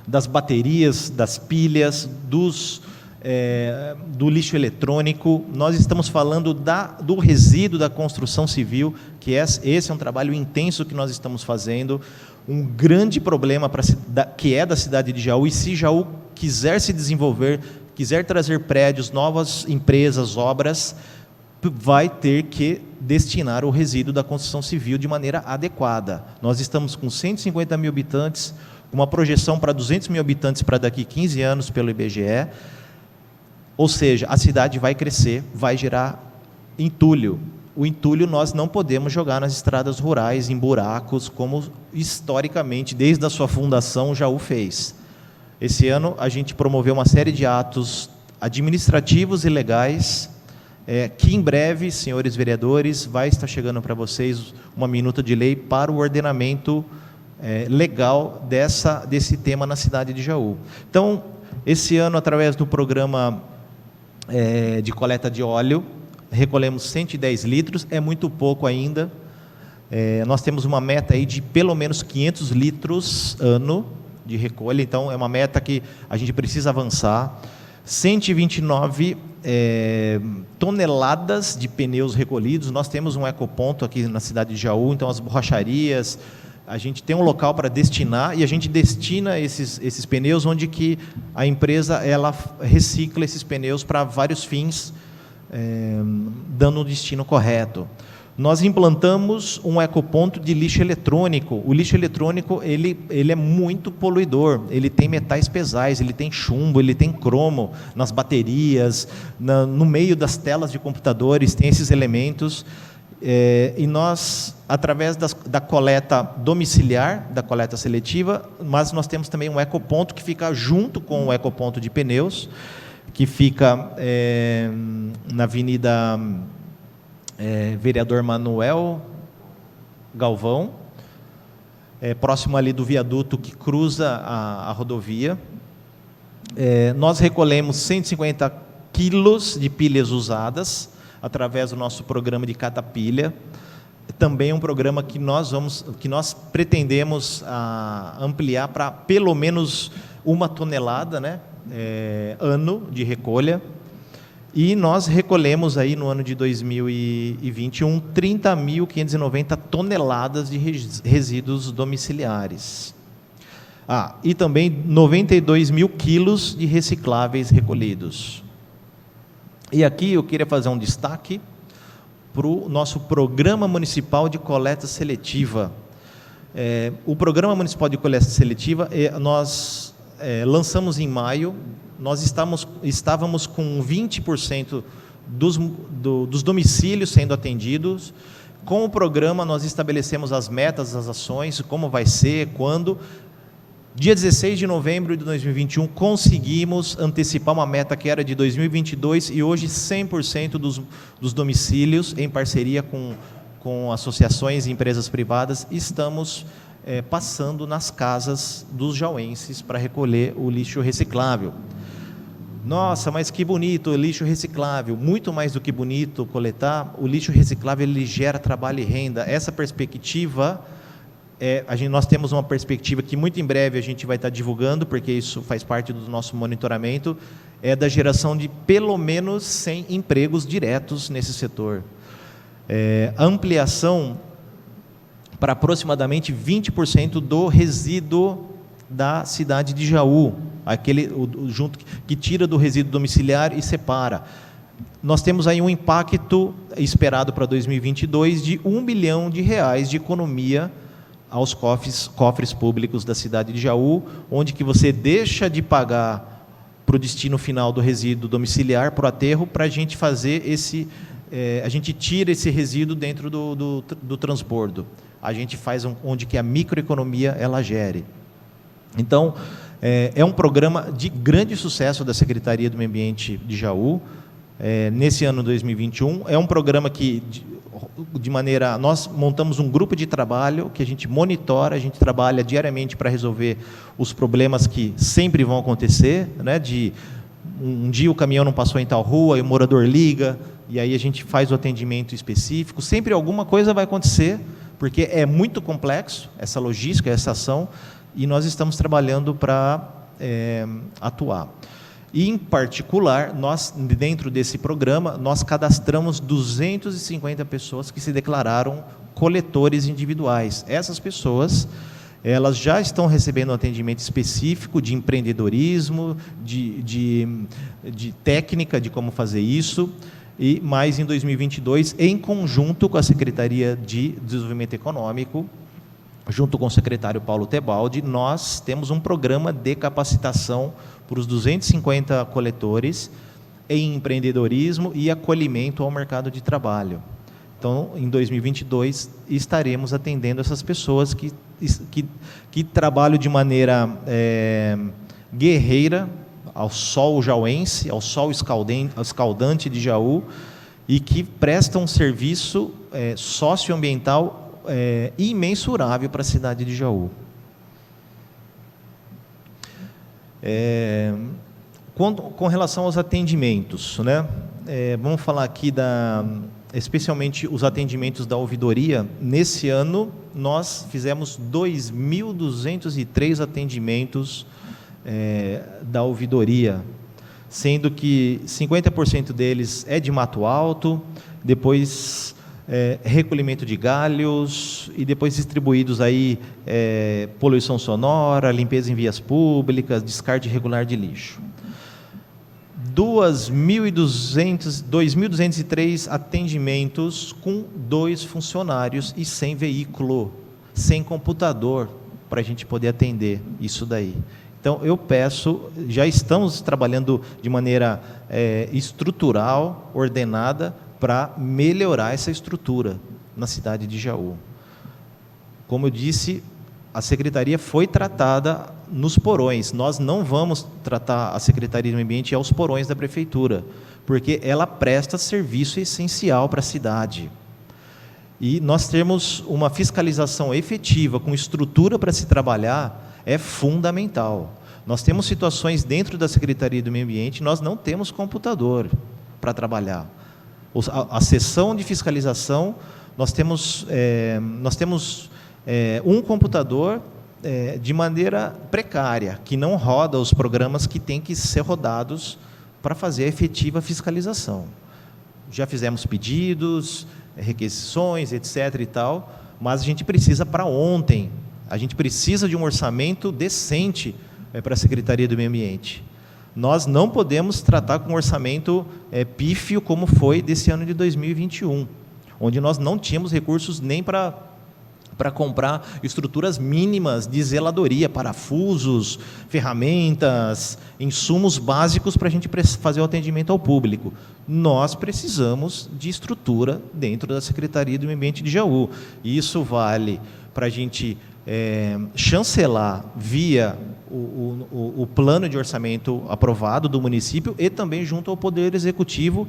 das baterias, das pilhas, do lixo eletrônico, nós estamos falando do resíduo da construção civil, que esse é um trabalho intenso que nós estamos fazendo, um grande problema que é da cidade de Jaú, e se Jaú quiser se desenvolver, quiser trazer prédios, novas empresas, obras, vai ter que destinar o resíduo da construção civil de maneira adequada. Nós estamos com 150 mil habitantes, uma projeção para 200 mil habitantes para daqui 15 anos pelo IBGE, ou seja, a cidade vai crescer, vai gerar entulho. O entulho nós não podemos jogar nas estradas rurais, em buracos, como historicamente, desde a sua fundação, Jaú fez. Esse ano a gente promoveu uma série de atos administrativos e legais, que em breve, senhores vereadores, vai estar chegando para vocês uma minuta de lei para o ordenamento legal desse tema na cidade de Jaú. Então, esse ano, através do programa de coleta de óleo, recolhemos 110 litros, é muito pouco ainda. Nós temos uma meta aí de pelo menos 500 litros ano de recolha, então é uma meta que a gente precisa avançar. 129 toneladas de pneus recolhidos. Nós temos um ecoponto aqui na cidade de Jaú, então as borracharias, a gente tem um local para destinar, e a gente destina esses pneus onde que a empresa ela recicla esses pneus para vários fins, dando o destino correto. Nós implantamos um ecoponto de lixo eletrônico. O lixo eletrônico ele é muito poluidor, ele tem metais pesados, ele tem chumbo, ele tem cromo nas baterias, no meio das telas de computadores, tem esses elementos. E nós, através da coleta domiciliar, da coleta seletiva, mas nós temos também um ecoponto que fica junto com o ecoponto de pneus, que fica na Avenida Vereador Manuel Galvão, próximo ali do viaduto que cruza a rodovia. Nós recolhemos 150 quilos de pilhas usadas, através do nosso programa de catapilha. Também é um programa que nós pretendemos ampliar para pelo menos 1 tonelada, né, ano de recolha, e nós recolhemos aí no ano de 2021 30.590 toneladas de resíduos domiciliares. E também 92 mil quilos de recicláveis recolhidos. E aqui eu queria fazer um destaque para o nosso Programa Municipal de Coleta Seletiva. O Programa Municipal de Coleta Seletiva, nós lançamos em maio. Nós estávamos com 20% dos domicílios sendo atendidos. Com o programa, nós estabelecemos as metas, as ações, como vai ser, quando. Dia 16 de novembro de 2021, conseguimos antecipar uma meta que era de 2022 e hoje 100% dos domicílios, em parceria com associações e empresas privadas, estamos passando nas casas dos jauenses para recolher o lixo reciclável. Nossa, mas que bonito, lixo reciclável. Muito mais do que bonito coletar, o lixo reciclável ele gera trabalho e renda. Essa perspectiva, nós temos uma perspectiva que muito em breve a gente vai estar divulgando, porque isso faz parte do nosso monitoramento, da geração de pelo menos 100 empregos diretos nesse setor. A ampliação para aproximadamente 20% do resíduo da cidade de Jaú, junto que tira do resíduo domiciliar e separa. Nós temos aí um impacto esperado para 2022 de R$1 bilhão de economia aos cofres públicos da cidade de Jaú, onde que você deixa de pagar para o destino final do resíduo domiciliar, para o aterro, para a gente fazer a gente tira esse resíduo dentro do transbordo. A gente faz onde que a microeconomia ela gere. Então, é um programa de grande sucesso da Secretaria do Meio Ambiente de Jaú, nesse ano 2021. É um programa que, nós montamos um grupo de trabalho que a gente monitora, a gente trabalha diariamente para resolver os problemas que sempre vão acontecer, né? Um dia o caminhão não passou em tal rua, e o morador liga, e aí a gente faz o atendimento específico. Sempre alguma coisa vai acontecer, porque é muito complexo essa logística, essa ação, e nós estamos trabalhando para atuar. E, em particular, nós, dentro desse programa, nós cadastramos 250 pessoas que se declararam coletores individuais. Essas pessoas, elas já estão recebendo um atendimento específico de empreendedorismo, de técnica de como fazer isso, e mais em 2022, em conjunto com a Secretaria de Desenvolvimento Econômico, junto com o secretário Paulo Tebaldi, nós temos um programa de capacitação para os 250 coletores em empreendedorismo e acolhimento ao mercado de trabalho. Então, em 2022, estaremos atendendo essas pessoas que trabalham de maneira guerreira ao sol jauense, ao sol escaldante de Jaú, e que prestam um serviço socioambiental imensurável para a cidade de Jaú. Com relação aos atendimentos, né? Vamos falar aqui especialmente os atendimentos da ouvidoria. Nesse ano, nós fizemos 2.203 atendimentos da ouvidoria, sendo que 50% deles é de Mato Alto, depois recolhimento de galhos, e depois distribuídos aí poluição sonora, limpeza em vias públicas, descarte irregular de lixo. 2.203 atendimentos com 2 funcionários e sem veículo, sem computador, para a gente poder atender isso daí. Então, eu peço, já estamos trabalhando de maneira estrutural, ordenada, para melhorar essa estrutura na cidade de Jaú. Como eu disse, a Secretaria foi tratada nos porões. Nós não vamos tratar a Secretaria do Meio Ambiente aos porões da Prefeitura, porque ela presta serviço essencial para a cidade. E nós termos uma fiscalização efetiva, com estrutura para se trabalhar, é fundamental. Nós temos situações dentro da Secretaria do Meio Ambiente, nós não temos computador para trabalhar. A seção de fiscalização, nós temos um computador de maneira precária, que não roda os programas que têm que ser rodados para fazer a efetiva fiscalização. Já fizemos pedidos, requisições, etc. e tal, mas a gente precisa para ontem, a gente precisa de um orçamento decente para a Secretaria do Meio Ambiente. Nós não podemos tratar com um orçamento pífio como foi desse ano de 2021, onde nós não tínhamos recursos nem para comprar estruturas mínimas de zeladoria, parafusos, ferramentas, insumos básicos para a gente fazer o atendimento ao público. Nós precisamos de estrutura dentro da Secretaria do Meio Ambiente de Jaú. E isso vale para a gente chancelar via o plano de orçamento aprovado do município e também junto ao Poder Executivo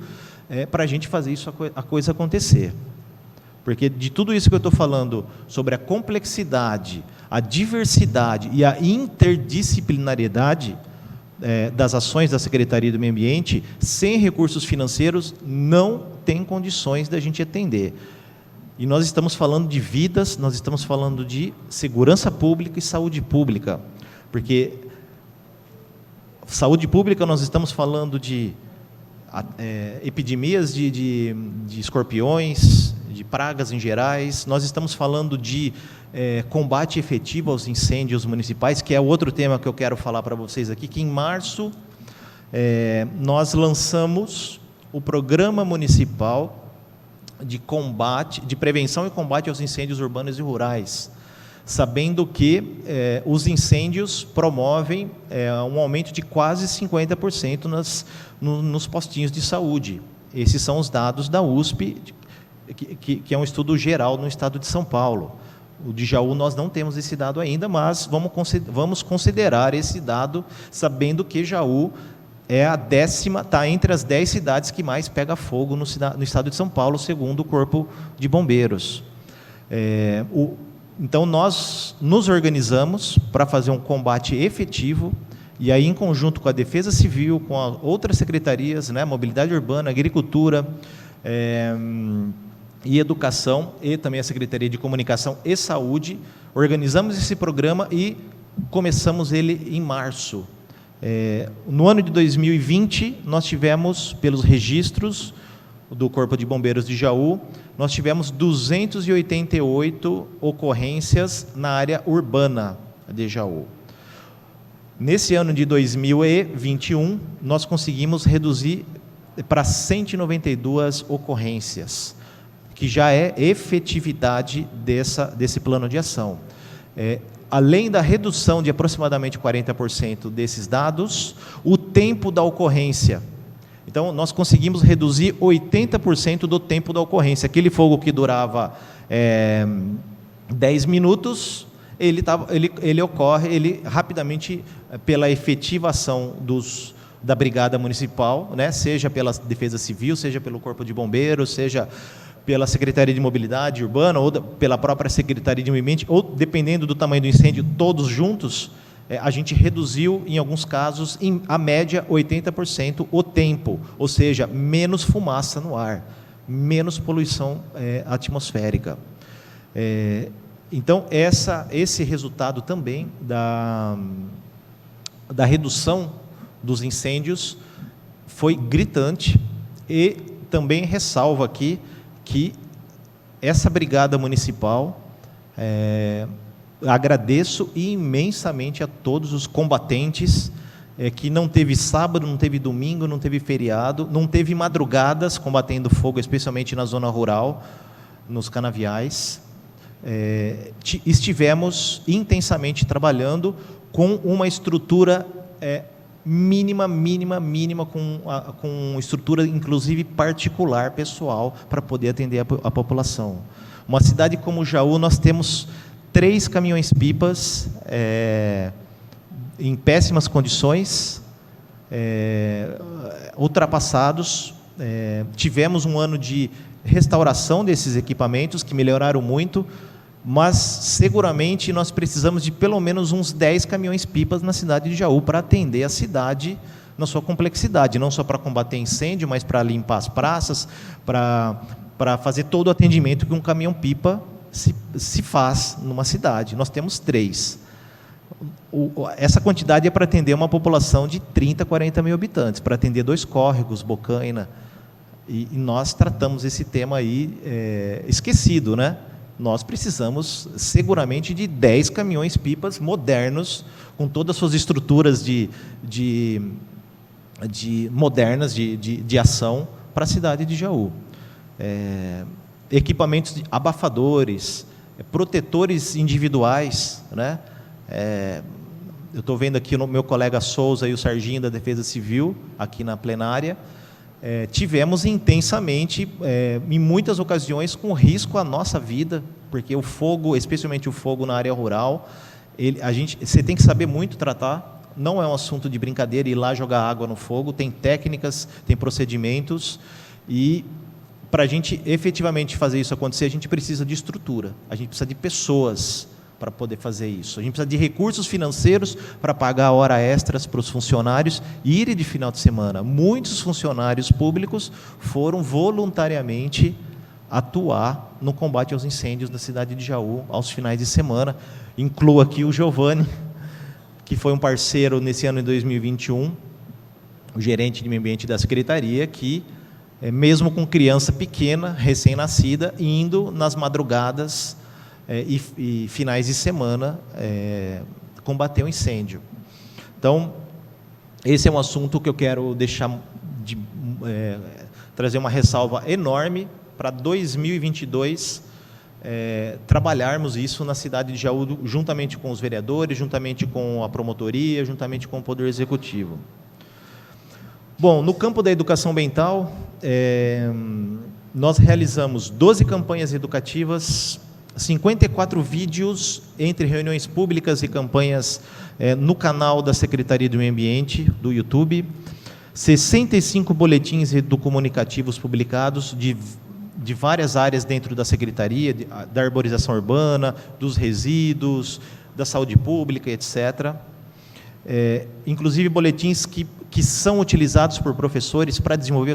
para a gente fazer isso, a coisa acontecer. Porque de tudo isso que eu estou falando, sobre a complexidade, a diversidade e a interdisciplinariedade das ações da Secretaria do Meio Ambiente, sem recursos financeiros, não tem condições da gente atender. E nós estamos falando de vidas, nós estamos falando de segurança pública e saúde pública. Porque saúde pública, nós estamos falando de epidemias de escorpiões, de pragas em gerais, nós estamos falando de combate efetivo aos incêndios municipais, que é outro tema que eu quero falar para vocês aqui, que em março nós lançamos o Programa Municipal de Prevenção e Combate aos Incêndios Urbanos e Rurais, sabendo que os incêndios promovem um aumento de quase 50% nos postinhos de saúde. Esses são os dados da USP, que é um estudo geral no estado de São Paulo. O de Jaú nós não temos esse dado ainda, mas vamos considerar esse dado, sabendo que Jaú está entre as 10 cidades que mais pega fogo no estado de São Paulo, segundo o Corpo de Bombeiros. Então, nós nos organizamos para fazer um combate efetivo, e aí, em conjunto com a Defesa Civil, com outras secretarias, Mobilidade Urbana, Agricultura, e Educação, e também a Secretaria de Comunicação e Saúde, organizamos esse programa e começamos ele em março. No ano de 2020, nós tivemos, pelos registros do Corpo de Bombeiros de Jaú, nós tivemos 288 ocorrências na área urbana de Jaú. Nesse ano de 2021, nós conseguimos reduzir para 192 ocorrências, que já é efetividade desse plano de ação. Além da redução de aproximadamente 40% desses dados, o tempo da ocorrência. Então, nós conseguimos reduzir 80% do tempo da ocorrência. Aquele fogo que durava 10 minutos, ele ocorre rapidamente, pela efetivação da Brigada Municipal, seja pela Defesa Civil, seja pelo Corpo de Bombeiros, seja pela Secretaria de Mobilidade Urbana, ou pela própria Secretaria de Meio Ambiente, ou, dependendo do tamanho do incêndio, todos juntos, a gente reduziu, em alguns casos, a média, 80% o tempo, ou seja, menos fumaça no ar, menos poluição atmosférica. Então, esse resultado também da redução dos incêndios foi gritante, e também ressalvo aqui que essa Brigada Municipal, agradeço imensamente a todos os combatentes, que não teve sábado, não teve domingo, não teve feriado, não teve madrugadas combatendo fogo, especialmente na zona rural, nos canaviais. Estivemos intensamente trabalhando com uma estrutura mínima, com estrutura, inclusive, particular, pessoal, para poder atender a população. Uma cidade como Jaú, nós temos 3 caminhões-pipas em péssimas condições, ultrapassados. Tivemos um ano de restauração desses equipamentos, que melhoraram muito, mas seguramente nós precisamos de pelo menos uns 10 caminhões-pipas na cidade de Jaú para atender a cidade na sua complexidade, não só para combater incêndio, mas para limpar as praças, para fazer todo o atendimento que um caminhão-pipa se faz numa cidade. Nós temos 3. Essa quantidade é para atender uma população de 30, 40 mil habitantes, para atender 2 córregos, Bocaina, e nós tratamos esse tema aí esquecido, né? Nós precisamos seguramente de 10 caminhões-pipas modernos, com todas as suas estruturas modernas de ação para a cidade de Jaú. Equipamentos de abafadores, protetores individuais, né? Eu estou vendo aqui o meu colega Souza e o Sarginho da Defesa Civil, aqui na plenária, tivemos intensamente, em muitas ocasiões, com risco à nossa vida, porque o fogo, especialmente o fogo na área rural, você tem que saber muito tratar, não é um assunto de brincadeira ir lá jogar água no fogo, tem técnicas, tem procedimentos, e para a gente efetivamente fazer isso acontecer, a gente precisa de estrutura, a gente precisa de pessoas para poder fazer isso. A gente precisa de recursos financeiros para pagar hora extras para os funcionários e irem de final de semana. Muitos funcionários públicos foram voluntariamente atuar no combate aos incêndios da cidade de Jaú aos finais de semana. Incluo aqui o Giovanni, que foi um parceiro nesse ano de 2021, o gerente de meio ambiente da secretaria, que mesmo com criança pequena, recém-nascida, indo nas madrugadas e finais de semana combater o incêndio. Então, esse é um assunto que eu quero deixar trazer uma ressalva enorme para 2022 trabalharmos isso na cidade de Jaú, juntamente com os vereadores, juntamente com a promotoria, juntamente com o Poder Executivo. Bom, no campo da educação ambiental, nós realizamos 12 campanhas educativas, 54 vídeos entre reuniões públicas e campanhas no canal da Secretaria do Meio Ambiente, do YouTube, 65 boletins educomunicativos publicados de várias áreas dentro da Secretaria, da arborização urbana, dos resíduos, da saúde pública, etc. Inclusive boletins que são utilizados por professores para desenvolver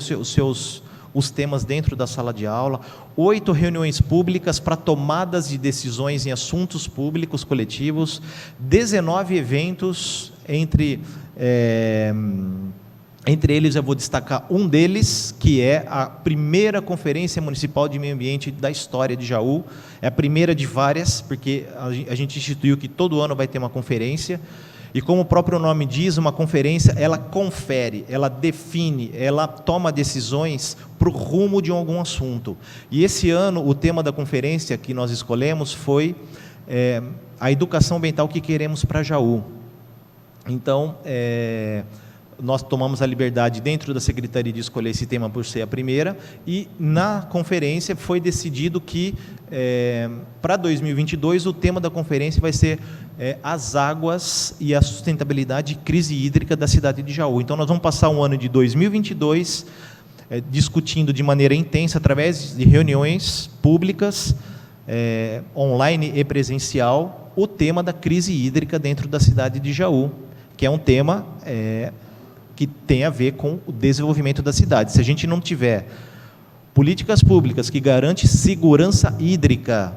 os temas dentro da sala de aula, 8 reuniões públicas para tomadas de decisões em assuntos públicos coletivos, 19 eventos, entre eles eu vou destacar um deles, que é a primeira Conferência Municipal de Meio Ambiente da história de Jaú, é a primeira de várias, porque a gente instituiu que todo ano vai ter uma conferência, e como o próprio nome diz, uma conferência, ela confere, ela define, ela toma decisões para o rumo de algum assunto. E esse ano, o tema da conferência que nós escolhemos foi a educação ambiental que queremos para Jaú. Então, nós tomamos a liberdade dentro da Secretaria de escolher esse tema por ser a primeira, e na conferência foi decidido que, para 2022, o tema da conferência vai ser as águas e a sustentabilidade e crise hídrica da cidade de Jaú. Então, nós vamos passar um ano de 2022 discutindo de maneira intensa, através de reuniões públicas, online e presencial, o tema da crise hídrica dentro da cidade de Jaú, que é um tema que tem a ver com o desenvolvimento da cidade. Se a gente não tiver políticas públicas que garantem segurança hídrica,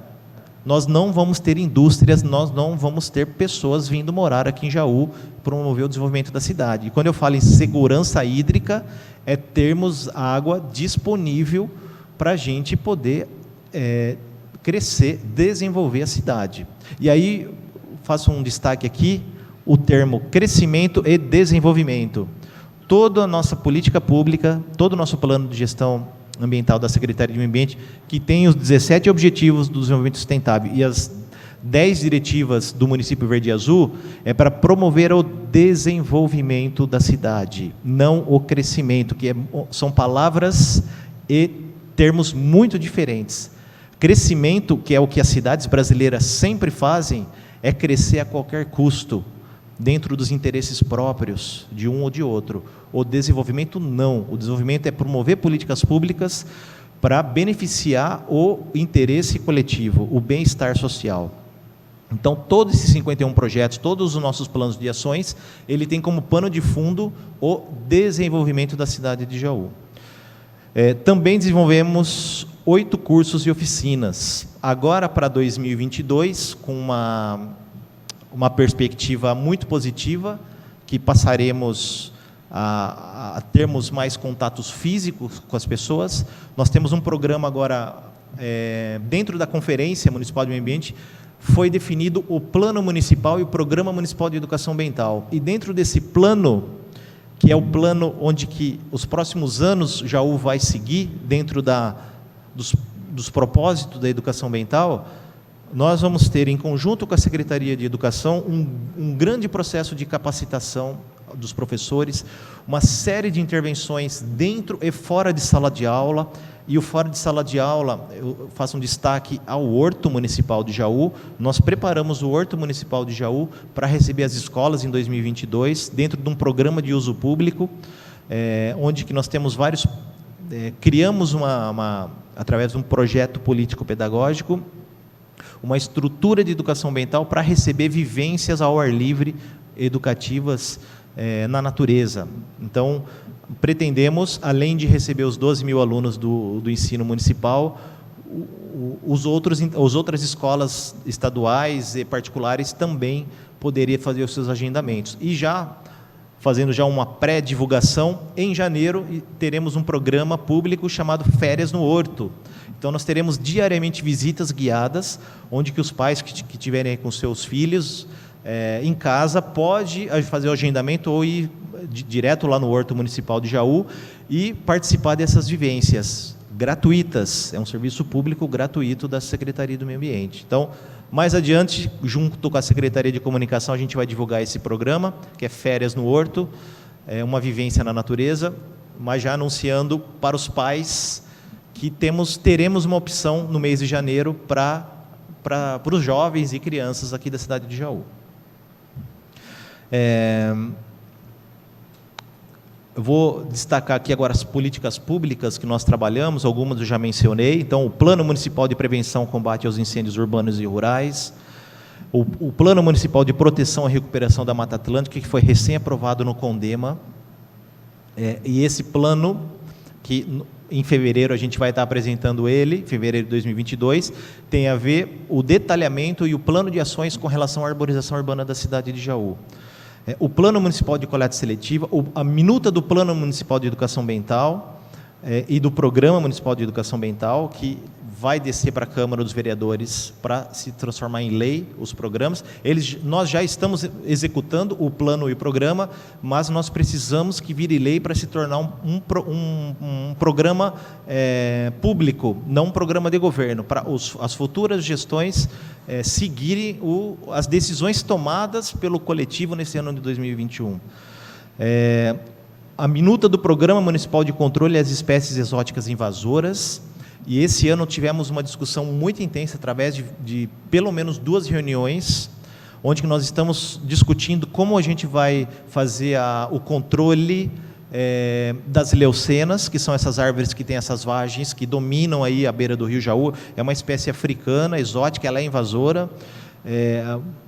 nós não vamos ter indústrias, nós não vamos ter pessoas vindo morar aqui em Jaú, promover o desenvolvimento da cidade. E quando eu falo em segurança hídrica, é termos água disponível para a gente poder crescer, desenvolver a cidade. E aí, faço um destaque aqui, o termo crescimento e desenvolvimento. Toda a nossa política pública, todo o nosso plano de gestão ambiental da Secretaria de Meio Ambiente, que tem os 17 objetivos do desenvolvimento sustentável e as 10 diretivas do município Verde e Azul, é para promover o desenvolvimento da cidade, não o crescimento, que são palavras e termos muito diferentes. Crescimento, que é o que as cidades brasileiras sempre fazem, é crescer a qualquer custo, dentro dos interesses próprios de um ou de outro. O desenvolvimento não. O desenvolvimento é promover políticas públicas para beneficiar o interesse coletivo, o bem-estar social. Então, todos esses 51 projetos, todos os nossos planos de ações, ele tem como pano de fundo o desenvolvimento da cidade de Jaú. Também desenvolvemos 8 cursos e oficinas. Agora, para 2022, com uma perspectiva muito positiva, que passaremos a termos mais contatos físicos com as pessoas. Nós temos um programa agora, dentro da Conferência Municipal de Meio Ambiente, foi definido o Plano Municipal e o Programa Municipal de Educação Ambiental. E dentro desse plano, que é o plano onde que os próximos anos Jaú vai seguir, dentro dos propósitos da educação ambiental, nós vamos ter, em conjunto com a Secretaria de Educação, um grande processo de capacitação dos professores, uma série de intervenções dentro e fora de sala de aula. E o fora de sala de aula, eu faço um destaque ao Horto Municipal de Jaú. Nós preparamos o Horto Municipal de Jaú para receber as escolas em 2022, dentro de um programa de uso público, onde que nós temos vários... criamos, através de um projeto político-pedagógico, uma estrutura de educação ambiental para receber vivências ao ar livre, educativas, na natureza. Então, pretendemos, além de receber os 12 mil alunos do ensino municipal, as outras escolas estaduais e particulares também poderiam fazer os seus agendamentos. E fazendo uma pré-divulgação, em janeiro teremos um programa público chamado Férias no Horto. Então, nós teremos diariamente visitas guiadas, onde que os pais que tiverem aí com seus filhos em casa pode fazer o agendamento ou ir direto lá no Horto Municipal de Jaú e participar dessas vivências gratuitas. É um serviço público gratuito da Secretaria do Meio Ambiente. Então, mais adiante, junto com a Secretaria de Comunicação, a gente vai divulgar esse programa, que é Férias no Horto, uma vivência na natureza, mas já anunciando para os pais que teremos uma opção no mês de janeiro para os jovens e crianças aqui da cidade de Jaú. Eu vou destacar aqui agora as políticas públicas que nós trabalhamos, algumas eu já mencionei. Então, o Plano Municipal de Prevenção e Combate aos Incêndios Urbanos e Rurais, o Plano Municipal de Proteção e Recuperação da Mata Atlântica, que foi recém-aprovado no CONDEMA, e esse plano, que em fevereiro a gente vai estar apresentando ele, fevereiro de 2022, tem a ver o detalhamento e o plano de ações com relação à arborização urbana da cidade de Jaú. O Plano Municipal de Coleta Seletiva, a minuta do Plano Municipal de Educação Ambiental e do Programa Municipal de Educação Ambiental, que vai descer para a Câmara dos Vereadores para se transformar em lei, os programas. Nós já estamos executando o plano e o programa, mas nós precisamos que vire lei para se tornar um programa público, não um programa de governo, para as futuras gestões seguirem as decisões tomadas pelo coletivo nesse ano de 2021. A minuta do Programa Municipal de Controle às Espécies Exóticas Invasoras. E esse ano tivemos uma discussão muito intensa, através de pelo menos 2 reuniões, onde nós estamos discutindo como a gente vai fazer o controle das leucenas, que são essas árvores que têm essas vagens, que dominam aí a beira do rio Jaú. É uma espécie africana, exótica, ela é invasora.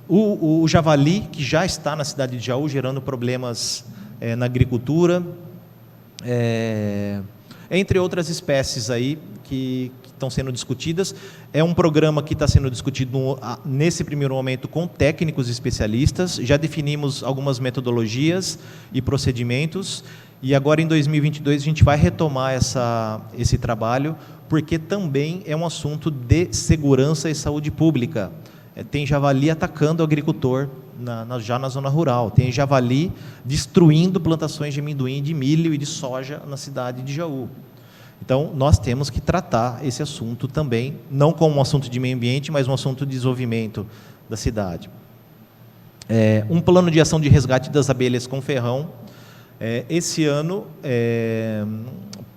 O javali, que já está na cidade de Jaú, gerando problemas na agricultura, entre outras espécies aí que estão sendo discutidas. É um programa que está sendo discutido nesse primeiro momento com técnicos especialistas. Já definimos algumas metodologias e procedimentos, e agora em 2022 a gente vai retomar esse trabalho, porque também é um assunto de segurança e saúde pública. Tem javali atacando o agricultor já na zona rural, tem javali destruindo plantações de amendoim, de milho e de soja na cidade de Jaú. Então, nós temos que tratar esse assunto também, não como um assunto de meio ambiente, mas um assunto de desenvolvimento da cidade. Um plano de ação de resgate das abelhas com ferrão, esse ano,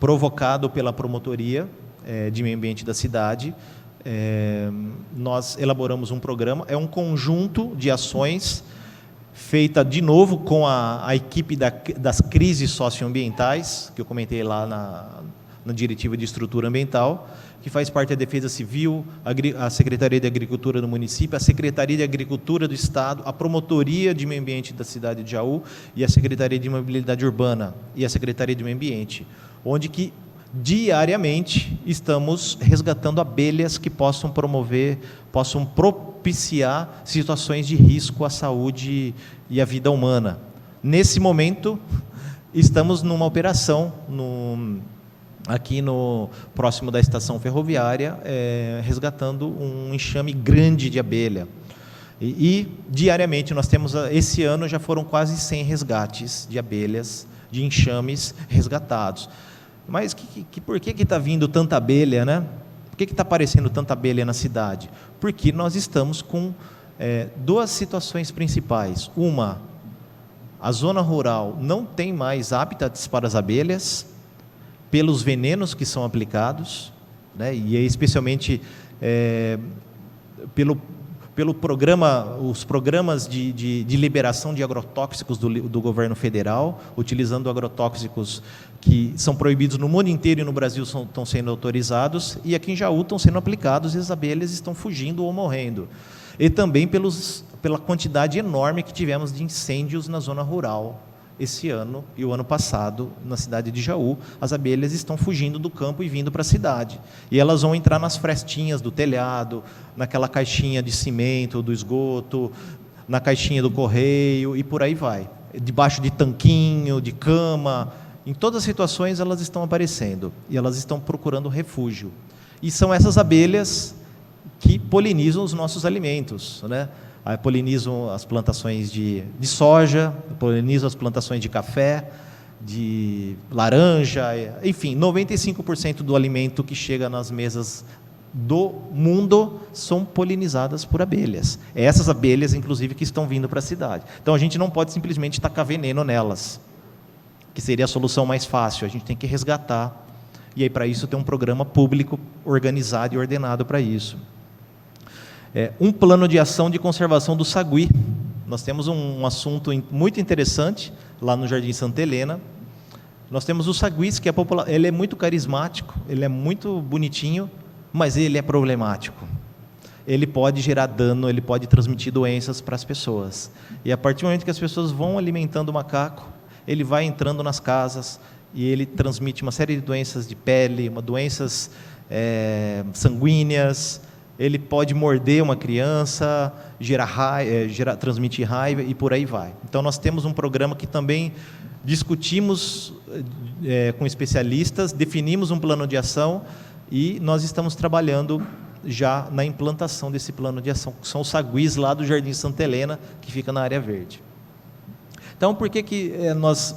provocado pela promotoria de meio ambiente da cidade, nós elaboramos um programa, é um conjunto de ações feita de novo com a equipe das crises socioambientais, que eu comentei lá na Diretiva de Estrutura Ambiental, que faz parte da Defesa Civil, a Secretaria de Agricultura do município, a Secretaria de Agricultura do Estado, a Promotoria de Meio Ambiente da cidade de Jaú e a Secretaria de Mobilidade Urbana e a Secretaria de Meio Ambiente, onde que diariamente estamos resgatando abelhas que possam propiciar situações de risco à saúde e à vida humana. Nesse momento, estamos numa operação aqui próximo da estação ferroviária, resgatando um enxame grande de abelha. E diariamente nós temos, esse ano já foram quase 100 resgates de abelhas, de enxames resgatados. Mas por que está vindo tanta abelha, né? Por que está aparecendo tanta abelha na cidade? Porque nós estamos com duas situações principais. Uma, a zona rural não tem mais hábitats para as abelhas, pelos venenos que são aplicados, né? E especialmente pelo programa, os programas de liberação de agrotóxicos do governo federal, utilizando agrotóxicos que são proibidos no mundo inteiro e no Brasil estão sendo autorizados, e aqui em Jaú estão sendo aplicados e as abelhas estão fugindo ou morrendo. E também pela quantidade enorme que tivemos de incêndios na zona rural esse ano e o ano passado, na cidade de Jaú. As abelhas estão fugindo do campo e vindo para a cidade. E elas vão entrar nas frestinhas do telhado, naquela caixinha de cimento, do esgoto, na caixinha do correio e por aí vai. Debaixo de tanquinho, de cama, em todas as situações elas estão aparecendo e elas estão procurando refúgio. E são essas abelhas que polinizam os nossos alimentos, né? Polinizam as plantações de soja, polinizam as plantações de café, de laranja, enfim, 95% do alimento que chega nas mesas do mundo são polinizadas por abelhas. É essas abelhas, inclusive, que estão vindo para a cidade. Então, a gente não pode simplesmente tacar veneno nelas, que seria a solução mais fácil. A gente tem que resgatar, e aí para isso tem um programa público organizado e ordenado para isso. Um plano de ação de conservação do sagui. Nós temos um assunto muito interessante lá no Jardim Santa Helena. Nós temos o sagui, que ele é muito carismático, ele é muito bonitinho, mas ele é problemático. Ele pode gerar dano, ele pode transmitir doenças para as pessoas. E a partir do momento que as pessoas vão alimentando o macaco, ele vai entrando nas casas e ele transmite uma série de doenças de pele, doenças sanguíneas. Ele pode morder uma criança, transmitir raiva e por aí vai. Então, nós temos um programa que também discutimos com especialistas, definimos um plano de ação e nós estamos trabalhando já na implantação desse plano de ação, que são os saguis lá do Jardim Santa Helena, que fica na área verde. Então, por que nós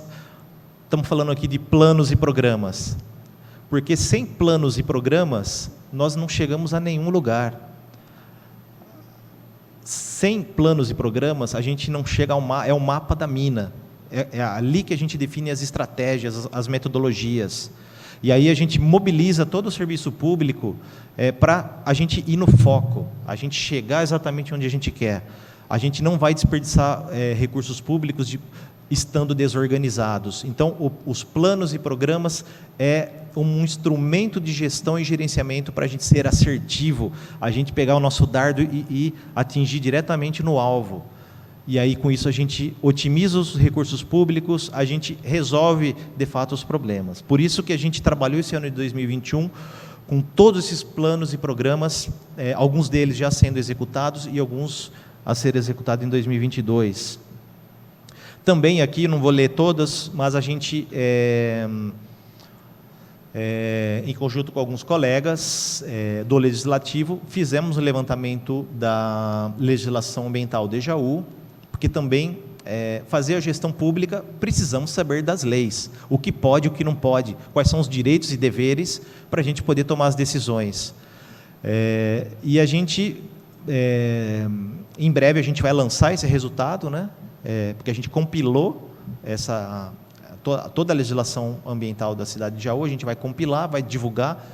estamos falando aqui de planos e programas? Porque sem planos e programas, nós não chegamos a nenhum lugar. Sem planos e programas, a gente não chega ao o mapa da mina. É ali que a gente define as estratégias, as metodologias. E aí a gente mobiliza todo o serviço público para a gente ir no foco, a gente chegar exatamente onde a gente quer. A gente não vai desperdiçar recursos públicos estando desorganizados. Então, os planos e programas é um instrumento de gestão e gerenciamento para a gente ser assertivo, a gente pegar o nosso dardo e atingir diretamente no alvo. E aí, com isso, a gente otimiza os recursos públicos, a gente resolve, de fato, os problemas. Por isso que a gente trabalhou esse ano de 2021 com todos esses planos e programas, alguns deles já sendo executados e alguns a ser executados em 2022. Também aqui, não vou ler todas, mas a gente, em conjunto com alguns colegas do Legislativo, fizemos o levantamento da legislação ambiental de Jaú, porque também, fazer a gestão pública, precisamos saber das leis, o que pode e o que não pode, quais são os direitos e deveres, para a gente poder tomar as decisões. E a gente, em breve, a gente vai lançar esse resultado, né? Porque a gente compilou toda a legislação ambiental da cidade de Jaú, a gente vai compilar, vai divulgar,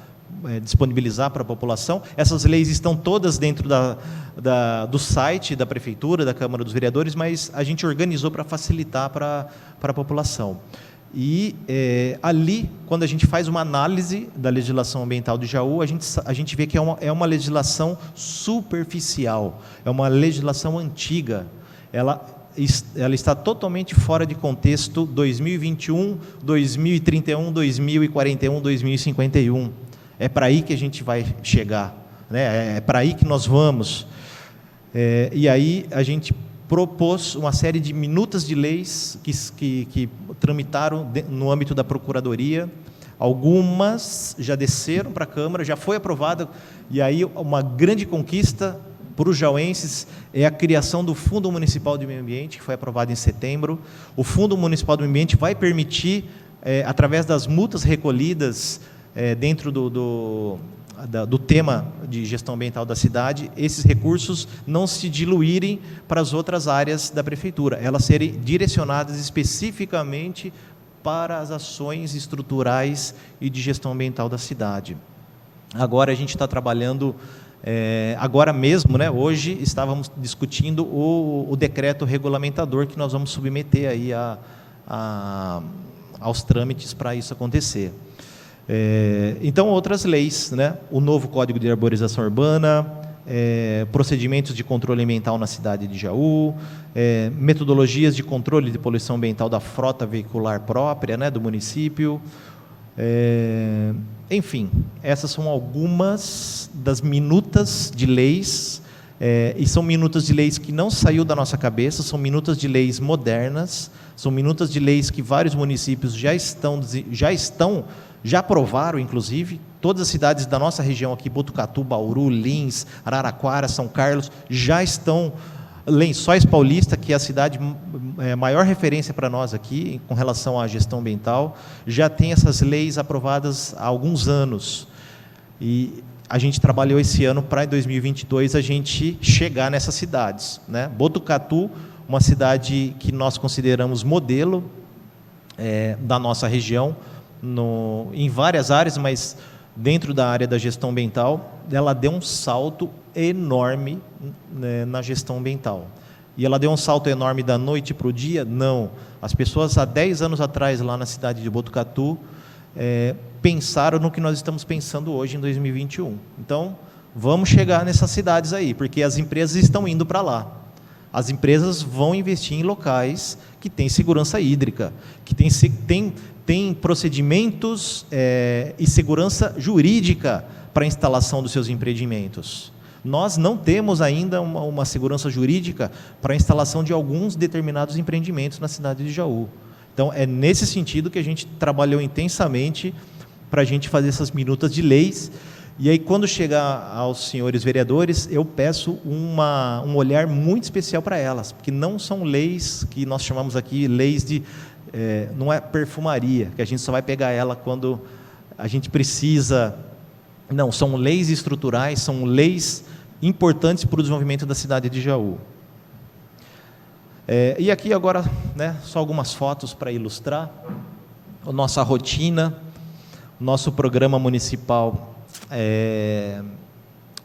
disponibilizar para a população. Essas leis estão todas dentro do site da Prefeitura, da Câmara dos Vereadores, mas a gente organizou para facilitar para a população. E ali, quando a gente faz uma análise da legislação ambiental de Jaú, a gente vê que é uma legislação superficial, é uma legislação antiga. Ela está totalmente fora de contexto 2021, 2031, 2041, 2051. É para aí que a gente vai chegar, né? É para aí que nós vamos. E aí a gente propôs uma série de minutas de leis que tramitaram no âmbito da Procuradoria. Algumas já desceram para a Câmara, já foi aprovada, e aí uma grande conquista para os jauenses é a criação do Fundo Municipal de Meio Ambiente, que foi aprovado em setembro. O Fundo Municipal do Meio Ambiente vai permitir, através das multas recolhidas dentro do tema de gestão ambiental da cidade, esses recursos não se diluírem para as outras áreas da Prefeitura, elas serem direcionadas especificamente para as ações estruturais e de gestão ambiental da cidade. Agora a gente está trabalhando, agora mesmo, hoje estávamos discutindo o decreto regulamentador que nós vamos submeter aí aos trâmites para isso acontecer. Então, outras leis, o novo Código de Arborização Urbana, procedimentos de controle ambiental na cidade de Jaú, metodologias de controle de poluição ambiental da frota veicular própria, do município. Enfim, essas são algumas das minutas de leis, e são minutas de leis que não saiu da nossa cabeça, são minutas de leis modernas, são minutas de leis que vários municípios já aprovaram, inclusive. Todas as cidades da nossa região aqui, Botucatu, Bauru, Lins, Araraquara, São Carlos, já estão. Lençóis Paulista, que é a cidade maior referência para nós aqui, com relação à gestão ambiental, já tem essas leis aprovadas há alguns anos. E a gente trabalhou esse ano para, em 2022, a gente chegar nessas cidades. Botucatu, uma cidade que nós consideramos modelo da nossa região, em várias áreas, mas dentro da área da gestão ambiental, ela deu um salto enorme na gestão ambiental. E ela deu um salto enorme da noite para o dia? Não. As pessoas, há 10 anos atrás, lá na cidade de Botucatu, pensaram no que nós estamos pensando hoje, em 2021. Então, vamos chegar nessas cidades aí, porque as empresas estão indo para lá. As empresas vão investir em locais que têm segurança hídrica, que tem procedimentos e segurança jurídica para a instalação dos seus empreendimentos. Nós não temos ainda uma segurança jurídica para a instalação de alguns determinados empreendimentos na cidade de Jaú. Então, é nesse sentido que a gente trabalhou intensamente para a gente fazer essas minutas de leis. E aí, quando chegar aos senhores vereadores, eu peço um olhar muito especial para elas, porque não são leis que nós chamamos aqui leis de... não é perfumaria, que a gente só vai pegar ela quando a gente precisa. Não, são leis estruturais, são leis importantes para o desenvolvimento da cidade de Jaú. E aqui agora, só algumas fotos para ilustrar a nossa rotina, nosso programa municipal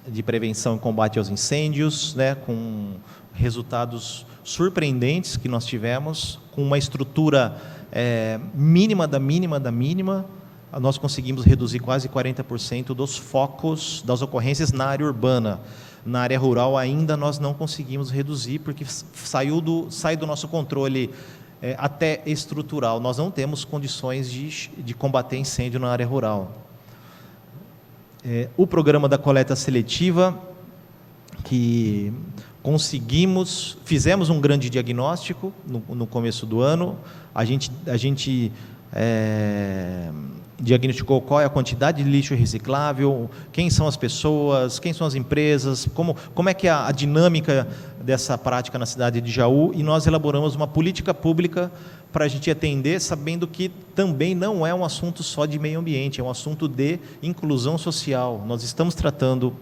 de prevenção e combate aos incêndios, com resultados surpreendentes que nós tivemos, com uma estrutura mínima da mínima da mínima. Nós conseguimos reduzir quase 40% dos focos das ocorrências na área urbana. Na área rural ainda nós não conseguimos reduzir, porque sai do nosso controle até estrutural. Nós não temos condições de combater incêndio na área rural. O programa da coleta seletiva, que fizemos um grande diagnóstico no começo do ano. A gente diagnosticou qual é a quantidade de lixo reciclável, quem são as pessoas, quem são as empresas, como é que é a dinâmica dessa prática na cidade de Jaú, e nós elaboramos uma política pública para a gente atender, sabendo que também não é um assunto só de meio ambiente, é um assunto de inclusão social. Nós estamos tratando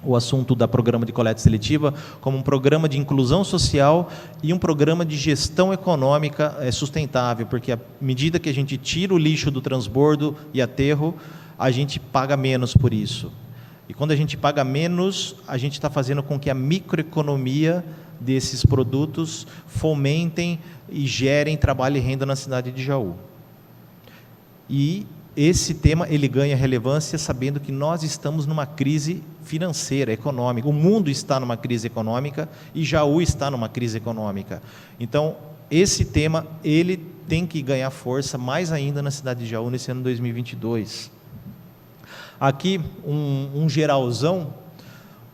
o assunto da programa de coleta seletiva como um programa de inclusão social e um programa de gestão econômica sustentável, porque à medida que a gente tira o lixo do transbordo e aterro, a gente paga menos por isso. E quando a gente paga menos, a gente está fazendo com que a microeconomia desses produtos fomentem e gerem trabalho e renda na cidade de Jaú. E esse tema ele ganha relevância sabendo que nós estamos numa crise financeira, econômica. O mundo está numa crise econômica e Jaú está numa crise econômica. Então, esse tema ele tem que ganhar força mais ainda na cidade de Jaú nesse ano 2022. Aqui, um geralzão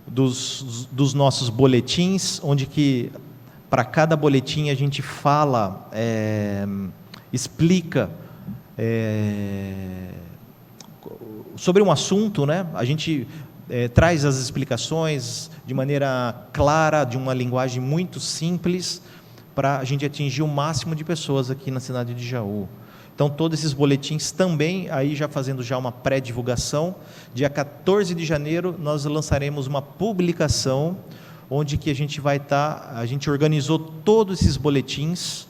dos nossos boletins, onde que para cada boletim a gente fala, explica sobre um assunto, né? A gente traz as explicações de maneira clara, de uma linguagem muito simples, para a gente atingir o máximo de pessoas aqui na cidade de Jaú. Então, todos esses boletins também, aí já fazendo já uma pré-divulgação, dia 14 de janeiro nós lançaremos uma publicação, onde que a gente vai estar, a gente organizou todos esses boletins,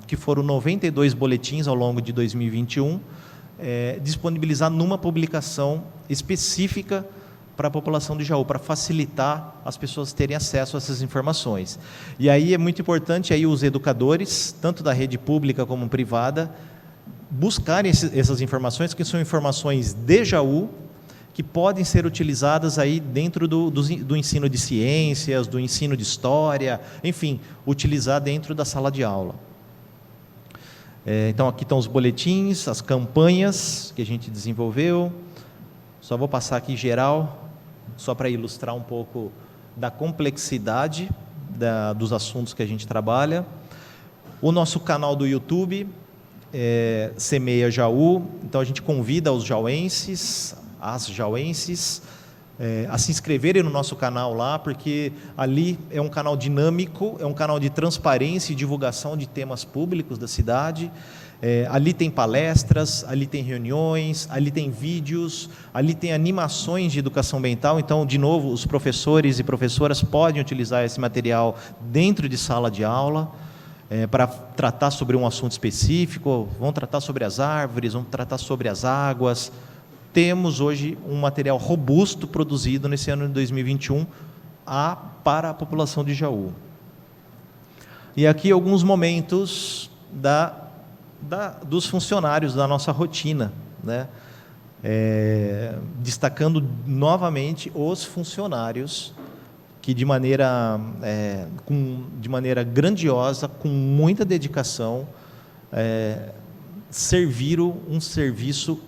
que foram 92 boletins ao longo de 2021, disponibilizar numa publicação específica para a população de Jaú, para facilitar as pessoas terem acesso a essas informações. E aí é muito importante aí os educadores, tanto da rede pública como privada, buscarem essas informações, que são informações de Jaú, que podem ser utilizadas aí dentro do ensino de ciências, do ensino de história, enfim, utilizar dentro da sala de aula. Então, aqui estão os boletins, as campanhas que a gente desenvolveu. Só vou passar aqui geral, só para ilustrar um pouco da complexidade dos assuntos que a gente trabalha. O nosso canal do YouTube, Semeia Jaú, então a gente convida os jauenses, as jauenses, a se inscreverem no nosso canal lá, porque ali é um canal dinâmico, é um canal de transparência e divulgação de temas públicos da cidade. Ali tem palestras, ali tem reuniões, ali tem vídeos, ali tem animações de educação ambiental. Então, de novo, os professores e professoras podem utilizar esse material dentro de sala de aula, para tratar sobre um assunto específico, vão tratar sobre as árvores, vão tratar sobre as águas. Temos hoje um material robusto produzido nesse ano de 2021 para a população de Jaú. E aqui alguns momentos dos funcionários da nossa rotina, né? Destacando novamente os funcionários que de maneira grandiosa, com muita dedicação, serviram um serviço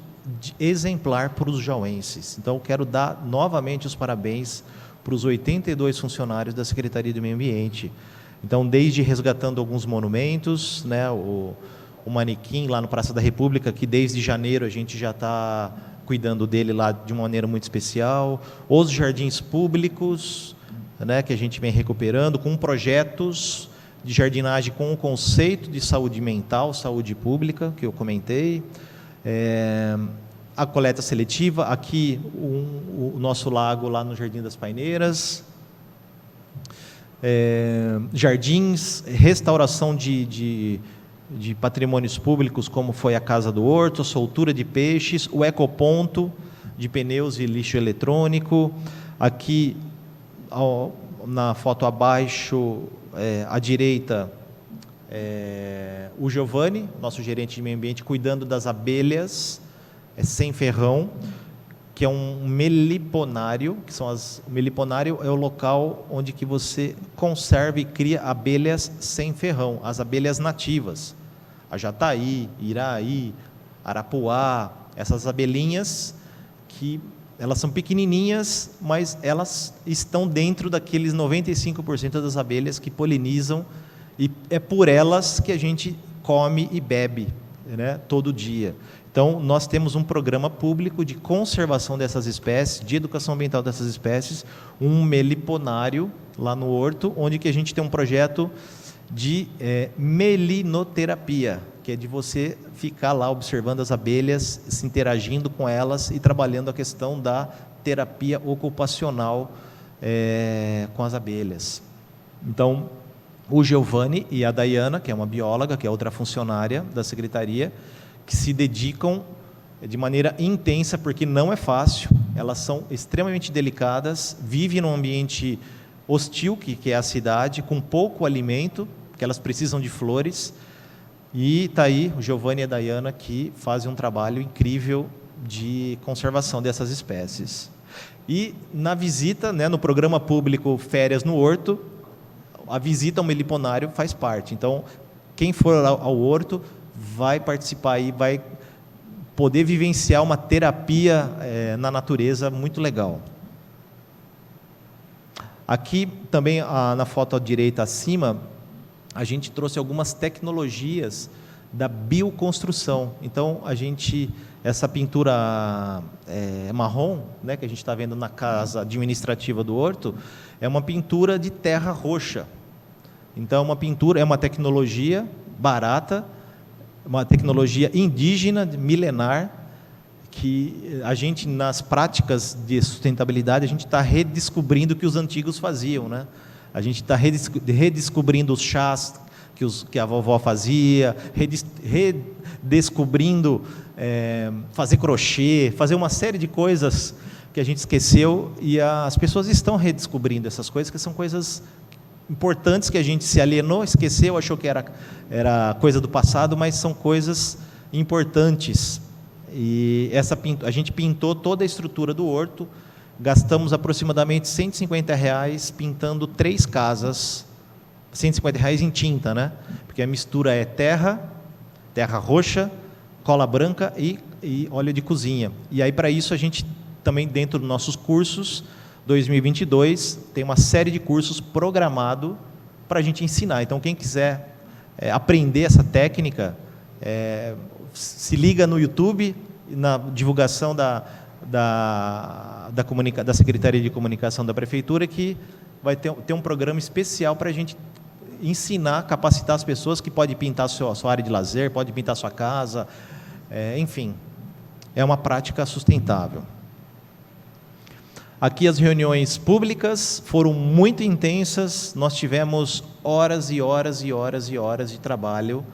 exemplar para os jauenses. Então, quero dar novamente os parabéns para os 82 funcionários da Secretaria do Meio Ambiente. Então, desde resgatando alguns monumentos, né, o manequim lá no Praça da República, que desde janeiro a gente já está cuidando dele lá de uma maneira muito especial, os jardins públicos, né, que a gente vem recuperando, com projetos de jardinagem com o conceito de saúde mental, saúde pública, que eu comentei, a coleta seletiva, aqui o nosso lago lá no Jardim das Paineiras, jardins, restauração de patrimônios públicos, como foi a Casa do Horto, a soltura de peixes, o ecoponto de pneus e lixo eletrônico. Aqui, na foto abaixo, à direita, o Giovanni, nosso gerente de meio ambiente, cuidando das abelhas sem ferrão, que é um meliponário, o meliponário é o local onde que você conserva e cria abelhas sem ferrão, as abelhas nativas, a jataí, iraí, arapuá, essas abelhinhas que elas são pequenininhas, mas elas estão dentro daqueles 95% das abelhas que polinizam, e é por elas que a gente come e bebe, né, todo dia. Então, nós temos um programa público de conservação dessas espécies, de educação ambiental dessas espécies, um meliponário lá no Horto, onde que a gente tem um projeto de melinoterapia, que é de você ficar lá observando as abelhas, se interagindo com elas e trabalhando a questão da terapia ocupacional com as abelhas. Então, o Giovanni e a Dayana, que é uma bióloga, que é outra funcionária da Secretaria, que se dedicam de maneira intensa, porque não é fácil, elas são extremamente delicadas, vivem num ambiente hostil, que é a cidade, com pouco alimento, que elas precisam de flores, e está aí o Giovanni e a Dayana, que fazem um trabalho incrível de conservação dessas espécies. E na visita, né, no programa público Férias no Horto, a visita ao meliponário faz parte. Então, quem for ao Horto vai participar e vai poder vivenciar uma terapia na natureza muito legal. Aqui também, na foto à direita acima, a gente trouxe algumas tecnologias da bioconstrução. Então, essa pintura marrom, né, que a gente está vendo na casa administrativa do Horto, é uma pintura de terra roxa. Então, é uma tecnologia barata, uma tecnologia indígena, milenar, que a gente, nas práticas de sustentabilidade, a gente está redescobrindo o que os antigos faziam, né? A gente está redescobrindo os chás que a vovó fazia, redescobrindo fazer crochê, fazer uma série de coisas que a gente esqueceu, e as pessoas estão redescobrindo essas coisas, que são coisas importantes que a gente se alienou, esqueceu, achou que era coisa do passado, mas são coisas importantes. E a gente pintou toda a estrutura do horto, gastamos aproximadamente R$150 pintando 3 casas, R$150 em tinta, né? Porque a mistura é terra roxa, cola branca e óleo de cozinha. E aí, para isso, a gente também, dentro dos nossos cursos, 2022, tem uma série de cursos programado para a gente ensinar. Então, quem quiser aprender essa técnica, se liga no YouTube, na divulgação da Secretaria de Comunicação da Prefeitura, que vai ter um programa especial para a gente ensinar, capacitar as pessoas, que pode pintar a sua área de lazer, pode pintar a sua casa, enfim, é uma prática sustentável. Aqui as reuniões públicas foram muito intensas, nós tivemos horas e horas e horas e horas de trabalho,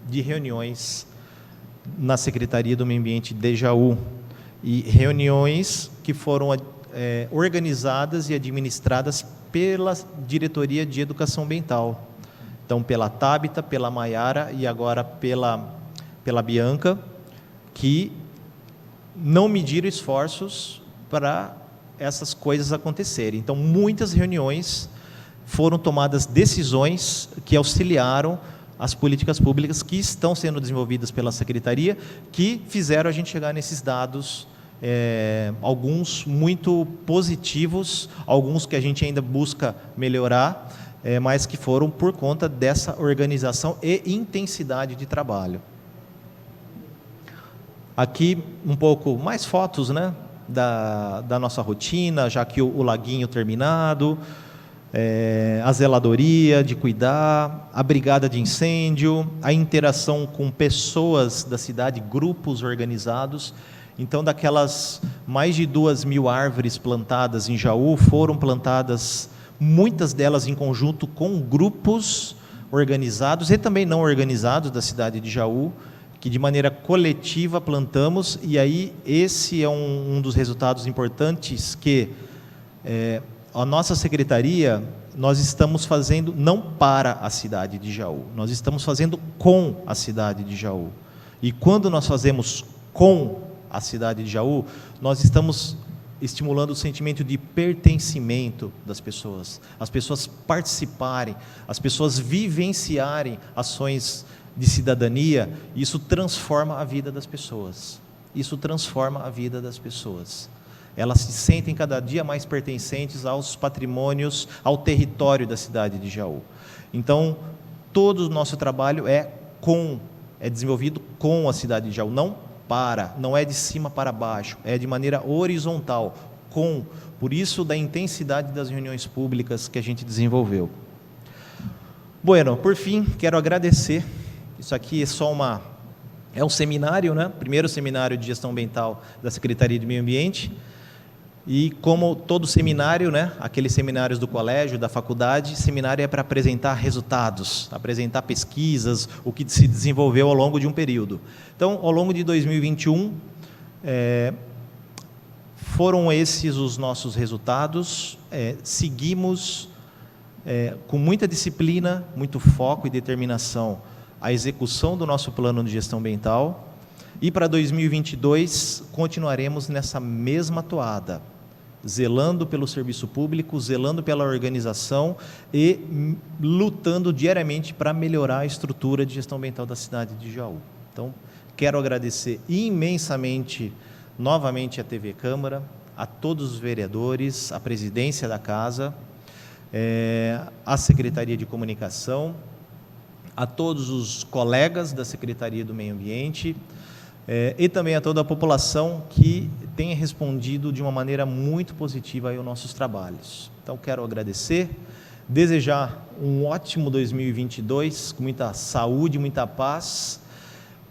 de reuniões na Secretaria do Meio Ambiente de Jaú, e reuniões que foram organizadas e administradas pela Diretoria de Educação Ambiental. Então, pela Tábita, pela Maiara e agora pela Bianca, que não mediram esforços para essas coisas acontecerem. Então, muitas reuniões foram tomadas decisões que auxiliaram as políticas públicas que estão sendo desenvolvidas pela Secretaria, que fizeram a gente chegar nesses dados, alguns muito positivos, alguns que a gente ainda busca melhorar, mas que foram por conta dessa organização e intensidade de trabalho. Aqui um pouco mais fotos, né, da nossa rotina, já que o laguinho terminado, a zeladoria de cuidar, a brigada de incêndio, a interação com pessoas da cidade, grupos organizados. Então, daquelas mais de 2.000 árvores plantadas em Jaú, foram plantadas muitas delas em conjunto com grupos organizados e também não organizados da cidade de Jaú, que de maneira coletiva plantamos. E aí esse é um dos resultados importantes, que a nossa secretaria, nós estamos fazendo não para a cidade de Jaú, nós estamos fazendo com a cidade de Jaú. E quando nós fazemos com a cidade de Jaú, nós estamos estimulando o sentimento de pertencimento das pessoas, as pessoas participarem, as pessoas vivenciarem ações de cidadania. Isso transforma a vida das pessoas, isso transforma a vida das pessoas. Elas se sentem cada dia mais pertencentes aos patrimônios, ao território da cidade de Jaú. Então, todo o nosso trabalho é desenvolvido com a cidade de Jaú, não é de cima para baixo, é de maneira horizontal, por isso da intensidade das reuniões públicas que a gente desenvolveu. Bueno, por fim, quero agradecer. Isso aqui é um seminário, né? Primeiro seminário de gestão ambiental da Secretaria de Meio Ambiente. E como todo seminário, né, aqueles seminários do colégio, da faculdade, seminário é para apresentar resultados, apresentar pesquisas, o que se desenvolveu ao longo de um período. Então, ao longo de 2021, foram esses os nossos resultados. Seguimos com muita disciplina, muito foco e determinação a execução do nosso plano de gestão ambiental, e para 2022 continuaremos nessa mesma toada, zelando pelo serviço público, zelando pela organização e lutando diariamente para melhorar a estrutura de gestão ambiental da cidade de Jaú. Então, quero agradecer imensamente, novamente, a TV Câmara, a todos os vereadores, a presidência da Casa, a Secretaria de Comunicação, a todos os colegas da Secretaria do Meio Ambiente, e também a toda a população que tem respondido de uma maneira muito positiva aos nossos trabalhos. Então, quero agradecer, desejar um ótimo 2022, com muita saúde, muita paz,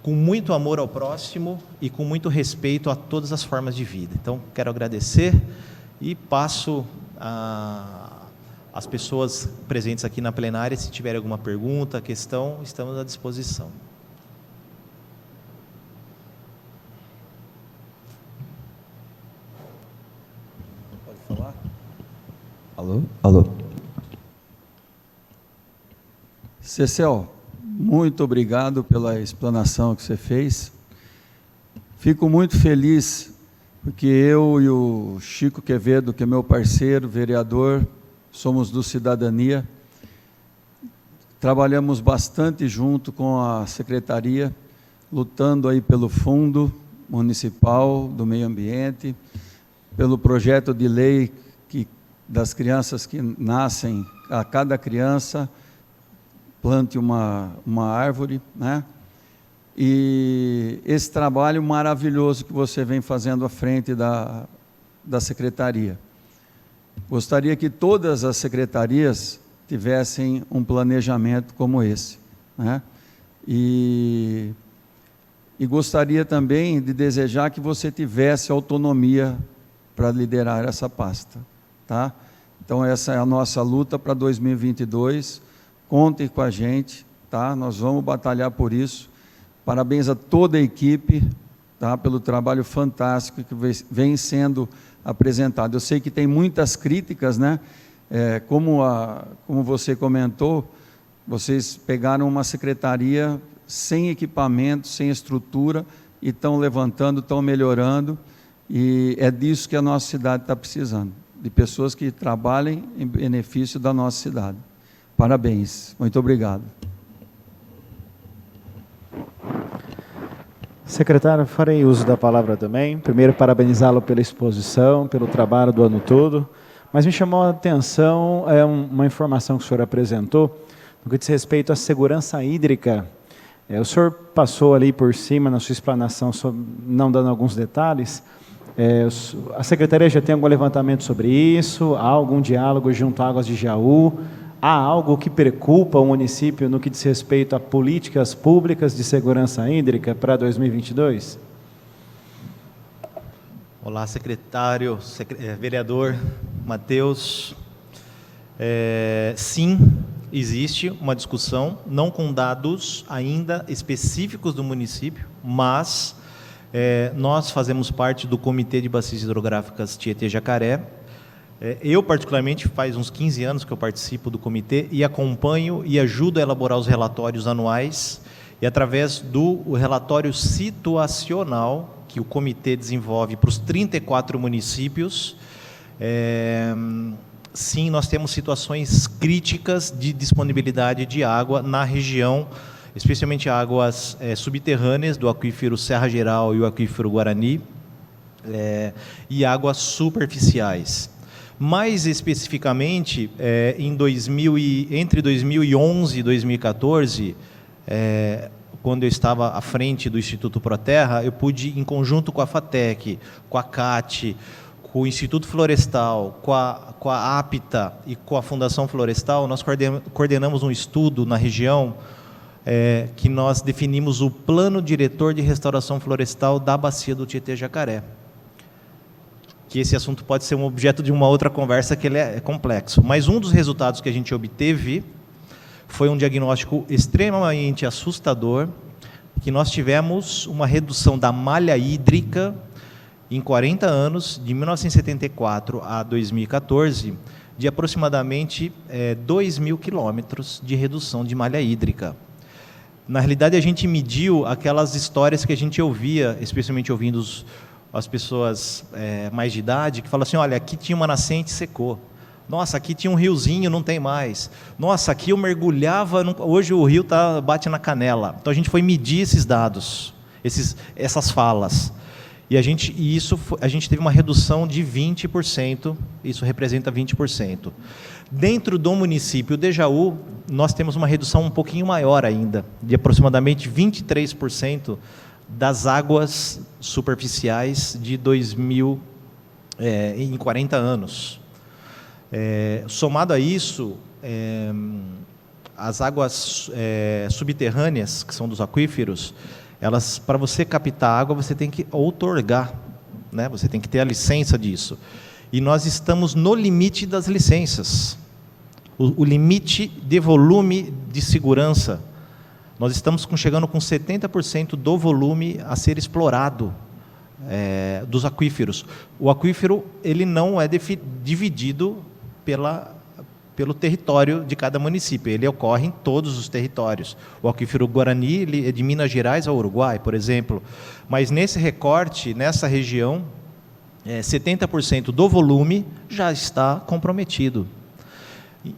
com muito amor ao próximo e com muito respeito a todas as formas de vida. Então, quero agradecer e passo às pessoas presentes aqui na plenária, se tiverem alguma pergunta, questão, estamos à disposição. Pode falar? Alô? Alô? Cecel, muito obrigado pela explanação que você fez. Fico muito feliz, porque eu e o Chico Quevedo, que é meu parceiro, vereador, somos do Cidadania, trabalhamos bastante junto com a Secretaria, lutando aí pelo Fundo Municipal do Meio Ambiente, pelo projeto de lei das crianças que nascem, a cada criança plante uma árvore, né? E esse trabalho maravilhoso que você vem fazendo à frente da Secretaria. Gostaria que todas as secretarias tivessem um planejamento como esse, né? E gostaria também de desejar que você tivesse autonomia para liderar essa pasta, tá? Então, essa é a nossa luta para 2022. Contem com a gente, tá? Nós vamos batalhar por isso. Parabéns a toda a equipe, tá? Pelo trabalho fantástico que vem sendo apresentado. Eu sei que tem muitas críticas, né? Como você comentou, vocês pegaram uma secretaria sem equipamento, sem estrutura, e estão levantando, estão melhorando, e é disso que a nossa cidade está precisando, de pessoas que trabalhem em benefício da nossa cidade. Parabéns, muito obrigado. Secretário, farei uso da palavra também. Primeiro, parabenizá-lo pela exposição, pelo trabalho do ano todo, mas me chamou a atenção uma informação que o senhor apresentou, no que diz respeito à segurança hídrica. O senhor passou ali por cima, na sua explanação, não dando alguns detalhes. A Secretaria já tem algum levantamento sobre isso? Há algum diálogo junto à Águas de Jaú? Há algo que preocupa o município no que diz respeito a políticas públicas de segurança hídrica para 2022? Olá, secretário, vereador Matheus. Sim, existe uma discussão, não com dados ainda específicos do município, mas nós fazemos parte do Comitê de Bacias Hidrográficas Tietê-Jacaré. Eu, particularmente, faz uns 15 anos que eu participo do comitê e acompanho e ajudo a elaborar os relatórios anuais, e através do relatório situacional que o comitê desenvolve para os 34 municípios, sim, nós temos situações críticas de disponibilidade de água na região, especialmente águas subterrâneas do aquífero Serra Geral e o aquífero Guarani, e águas superficiais. Mais especificamente, entre 2011 e 2014, quando eu estava à frente do Instituto Proterra, eu pude, em conjunto com a FATEC, com a CAT, com o Instituto Florestal, com a APTA e com a Fundação Florestal, nós coordenamos um estudo na região que nós definimos o Plano Diretor de Restauração Florestal da Bacia do Tietê-Jacaré. Que esse assunto pode ser um objeto de uma outra conversa, que ele é complexo. Mas um dos resultados que a gente obteve foi um diagnóstico extremamente assustador, que nós tivemos uma redução da malha hídrica em 40 anos, de 1974 a 2014, de aproximadamente 2.000 quilômetros de redução de malha hídrica. Na realidade, a gente mediu aquelas histórias que a gente ouvia, especialmente ouvindo as pessoas mais de idade, que falam assim, olha, aqui tinha uma nascente e secou. Nossa, aqui tinha um riozinho, não tem mais. Nossa, aqui eu mergulhava, hoje o rio bate na canela. Então a gente foi medir esses dados, essas falas. E a gente teve uma redução de 20%, isso representa 20%. Dentro do município de Jaú, nós temos uma redução um pouquinho maior ainda, de aproximadamente 23% das águas superficiais de 2000 em 40 anos. Somado a isso, as águas subterrâneas, que são dos aquíferos, elas, para você captar água, você tem que outorgar, né? Você tem que ter a licença disso. E nós estamos no limite das licenças, o limite de volume de segurança. Nós estamos chegando com 70% do volume a ser explorado dos aquíferos. O aquífero ele não é dividido pelo território de cada município, ele ocorre em todos os territórios. O aquífero Guarani ele é de Minas Gerais ao Uruguai, por exemplo, mas nesse recorte, nessa região, 70% do volume já está comprometido.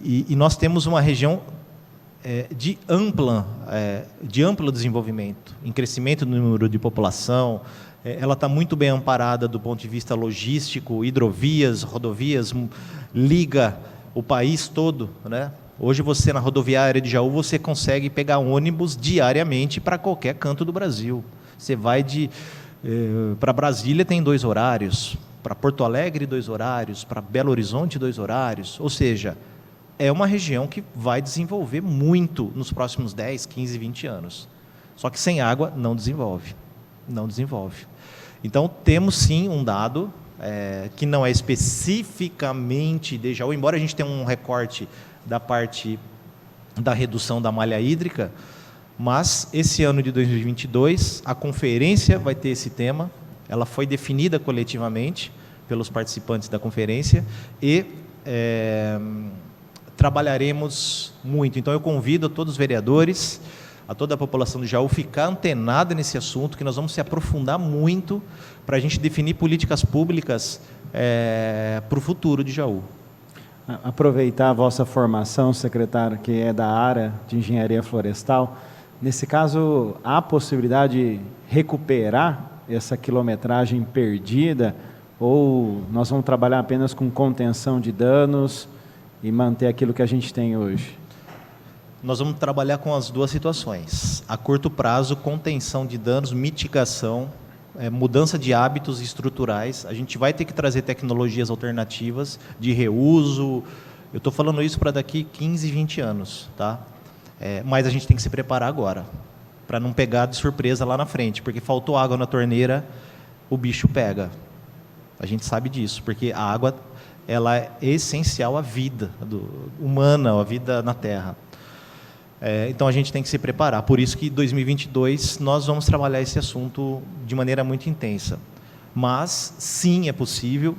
E nós temos uma região de amplo desenvolvimento, em crescimento do número de população. Ela está muito bem amparada do ponto de vista logístico, hidrovias, rodovias, liga o país todo, né? Hoje você, na rodoviária de Jaú, você consegue pegar ônibus diariamente para qualquer canto do Brasil. Você vai para Brasília, tem 2 horários, para Porto Alegre, 2 horários, para Belo Horizonte, 2 horários, ou seja, é uma região que vai desenvolver muito nos próximos 10, 15, 20 anos. Só que sem água não desenvolve. Não desenvolve. Então, temos sim um dado que não é especificamente de Jaú, embora a gente tenha um recorte da parte da redução da malha hídrica, mas esse ano de 2022, a conferência vai ter esse tema, ela foi definida coletivamente pelos participantes da conferência e trabalharemos muito. Então, eu convido a todos os vereadores, a toda a população do Jaú ficar antenada nesse assunto, que nós vamos se aprofundar muito para a gente definir políticas públicas para o futuro de Jaú. Aproveitar a vossa formação, secretário, que é da área de engenharia florestal. Nesse caso, há possibilidade de recuperar essa quilometragem perdida ou nós vamos trabalhar apenas com contenção de danos e manter aquilo que a gente tem hoje? Nós vamos trabalhar com as duas situações. A curto prazo, contenção de danos, mitigação, mudança de hábitos estruturais. A gente vai ter que trazer tecnologias alternativas de reuso. Eu estou falando isso para daqui 15, 20 anos, tá? Mas a gente tem que se preparar agora, para não pegar de surpresa lá na frente, porque faltou água na torneira, o bicho pega. A gente sabe disso, porque a água ela é essencial à vida humana, à vida na Terra. Então, a gente tem que se preparar. Por isso que em 2022 nós vamos trabalhar esse assunto de maneira muito intensa. Mas, sim, é possível.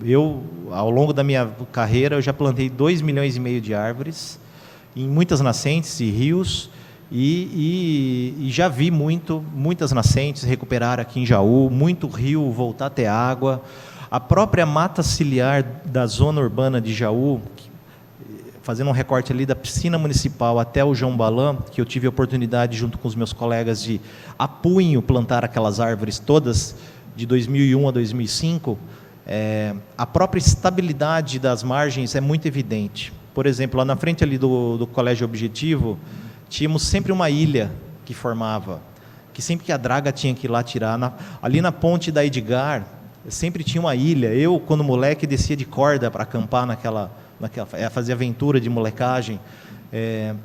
Eu, ao longo da minha carreira, eu já plantei 2,5 milhões de árvores em muitas nascentes e rios e já vi muitas nascentes recuperar aqui em Jaú, muito rio voltar a ter água. A própria mata ciliar da zona urbana de Jaú, fazendo um recorte ali da piscina municipal até o João Balan, que eu tive a oportunidade, junto com os meus colegas, de a punho plantar aquelas árvores todas, de 2001 a 2005, a própria estabilidade das margens é muito evidente. Por exemplo, lá na frente ali do Colégio Objetivo, tínhamos sempre uma ilha que formava, que sempre que a draga tinha que ir lá tirar, ali na ponte da Edgar, sempre tinha uma ilha. Eu, quando moleque, descia de corda para acampar fazer aventura de molecagem.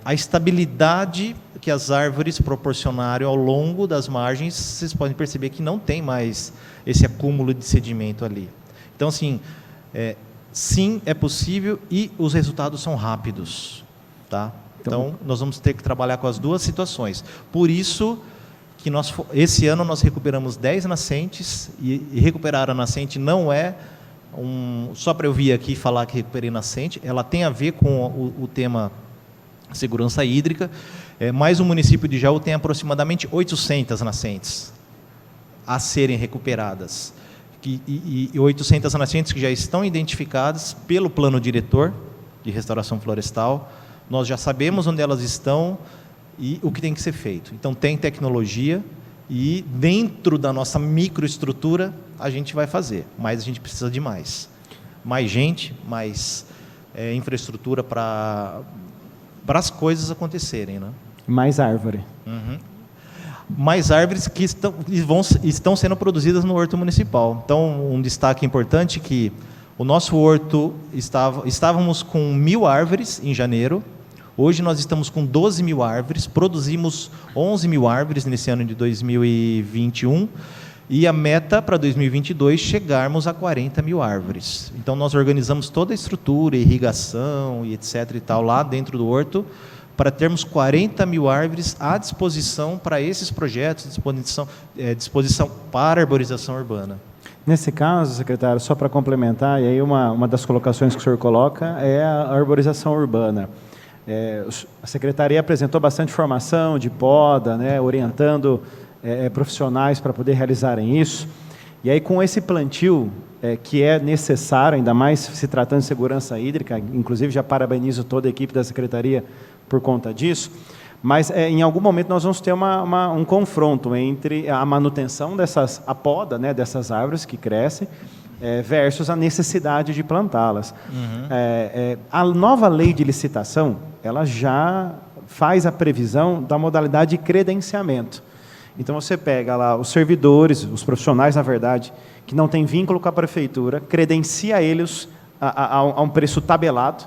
A estabilidade que as árvores proporcionaram ao longo das margens, vocês podem perceber que não tem mais esse acúmulo de sedimento ali. Então, assim, sim, é possível e os resultados são rápidos, tá? Então, nós vamos ter que trabalhar com as duas situações. Por isso que esse ano nós recuperamos 10 nascentes, e recuperar a nascente não é só para eu vir aqui falar que recuperei nascente, ela tem a ver com o tema segurança hídrica, mas o município de Jaú tem aproximadamente 800 nascentes a serem recuperadas, e 800 nascentes que já estão identificadas pelo plano diretor de restauração florestal. Nós já sabemos onde elas estão e o que tem que ser feito. Então, tem tecnologia E dentro da nossa microestrutura, a gente vai fazer, mas a gente precisa de mais. Mais gente, mais infraestrutura para as coisas acontecerem, né? Mais árvore. Mais árvores que estão sendo produzidas no horto municipal. Então, um destaque importante que o nosso horto estávamos com 1.000 árvores em janeiro. Hoje nós estamos com 12.000 árvores, produzimos 11.000 árvores nesse ano de 2021 e a meta para 2022 chegarmos a 40.000 árvores. Então nós organizamos toda a estrutura, irrigação e etc. e tal lá dentro do horto para termos 40.000 árvores à disposição para esses projetos, disposição para a arborização urbana. Nesse caso, secretário, só para complementar, e aí uma das colocações que o senhor coloca é a arborização urbana. A Secretaria apresentou bastante formação de poda, né, orientando profissionais para poder realizarem isso. E aí, com esse plantio, que é necessário, ainda mais se tratando de segurança hídrica, inclusive já parabenizo toda a equipe da Secretaria por conta disso, mas em algum momento nós vamos ter um confronto entre a manutenção a poda, né, dessas árvores que crescem, versus a necessidade de plantá-las. A nova lei de licitação, ela já faz a previsão da modalidade de credenciamento. Então, você pega lá os servidores, os profissionais, na verdade, que não têm vínculo com a prefeitura, credencia eles a um preço tabelado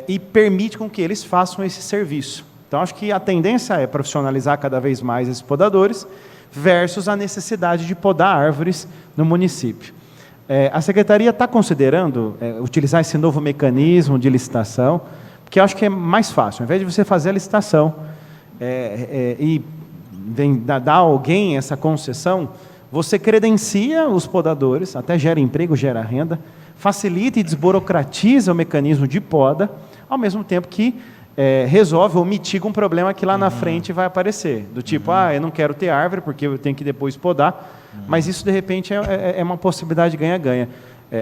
e permite com que eles façam esse serviço. Então, acho que a tendência é profissionalizar cada vez mais esses podadores versus a necessidade de podar árvores no município. A Secretaria está considerando utilizar esse novo mecanismo de licitação, porque eu acho que é mais fácil. Ao invés de você fazer a licitação e dar a alguém essa concessão, você credencia os podadores, até gera emprego, gera renda, facilita e desburocratiza o mecanismo de poda, ao mesmo tempo que resolve ou mitiga um problema que lá na frente vai aparecer. Do tipo, eu não quero ter árvore porque eu tenho que depois podar, mas isso, de repente, é uma possibilidade de ganha-ganha.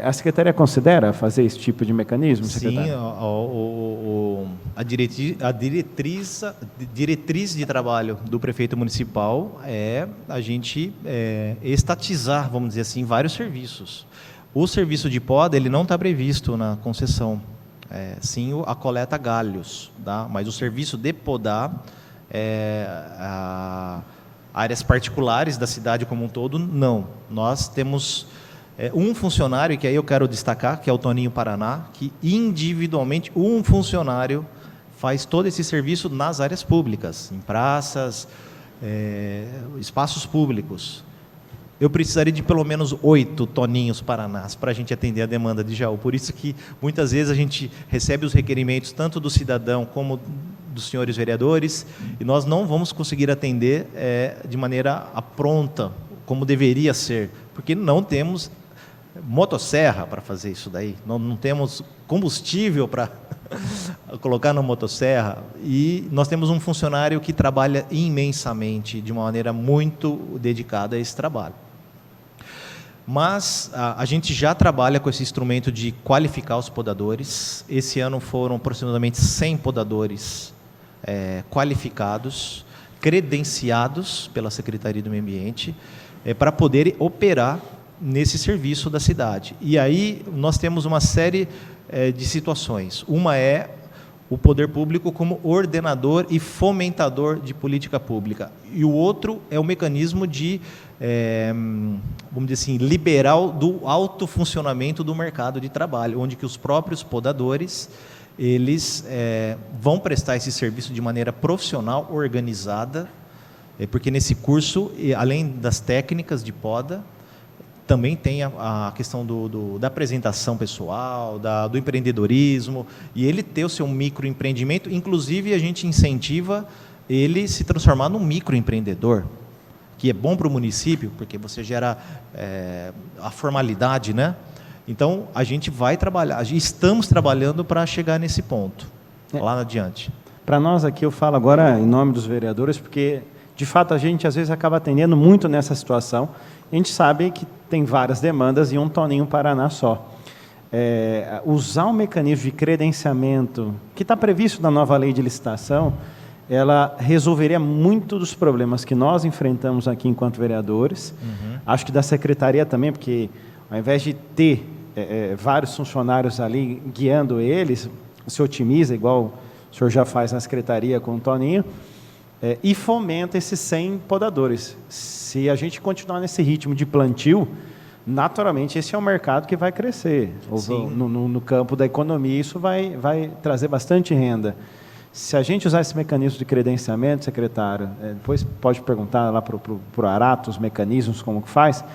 A Secretaria considera fazer esse tipo de mecanismo, secretário? Sim, a diretriz de trabalho do prefeito municipal é a gente estatizar, vamos dizer assim, vários serviços. O serviço de poda, ele não está previsto na concessão, sim a coleta galhos, tá? Mas o serviço de podar, áreas particulares da cidade como um todo, não. Nós temos um funcionário, que aí eu quero destacar, que é o Toninho Paraná, que individualmente um funcionário faz todo esse serviço nas áreas públicas, em praças, espaços públicos. Eu precisaria de pelo menos 8 Toninhos Paranás para a gente atender a demanda de Jaú. Por isso que muitas vezes a gente recebe os requerimentos tanto do cidadão como dos senhores vereadores e nós não vamos conseguir atender de maneira pronta, como deveria ser, porque não temos motosserra para fazer isso daí, não temos combustível para colocar na motosserra e nós temos um funcionário que trabalha imensamente, de uma maneira muito dedicada a esse trabalho. Mas a gente já trabalha com esse instrumento de qualificar os podadores. Esse ano foram aproximadamente 100 podadores qualificados, credenciados pela Secretaria do Meio Ambiente, para poderem operar nesse serviço da cidade. E aí nós temos uma série de situações. Uma é o poder público como ordenador e fomentador de política pública. E o outro é o mecanismo de, vamos dizer assim, liberal do autofuncionamento do mercado de trabalho, onde que os próprios podadores, eles vão prestar esse serviço de maneira profissional, organizada, porque nesse curso, além das técnicas de poda, também tem a questão da apresentação pessoal, do empreendedorismo, e ele ter o seu microempreendimento. Inclusive, a gente incentiva ele se transformar num microempreendedor, que é bom para o município, porque você gera a formalidade, né? Então, a gente vai trabalhar, estamos trabalhando para chegar nesse ponto, lá adiante. Para nós aqui, eu falo agora em nome dos vereadores, porque, de fato, a gente às vezes acaba atendendo muito nessa situação. A gente sabe que tem várias demandas e um Toninho Paraná só. Usar um mecanismo de credenciamento que está previsto na nova lei de licitação, ela resolveria muito dos problemas que nós enfrentamos aqui enquanto vereadores. Acho que da secretaria também, porque ao invés de ter vários funcionários ali guiando eles, se otimiza, igual o senhor já faz na secretaria com o Toninho, e fomenta esses 100 podadores. Se a gente continuar nesse ritmo de plantio, naturalmente esse é um mercado que vai crescer. No campo da economia, isso vai trazer bastante renda. Se a gente usar esse mecanismo de credenciamento, secretário, depois pode perguntar lá para o Arato os mecanismos, como que faz,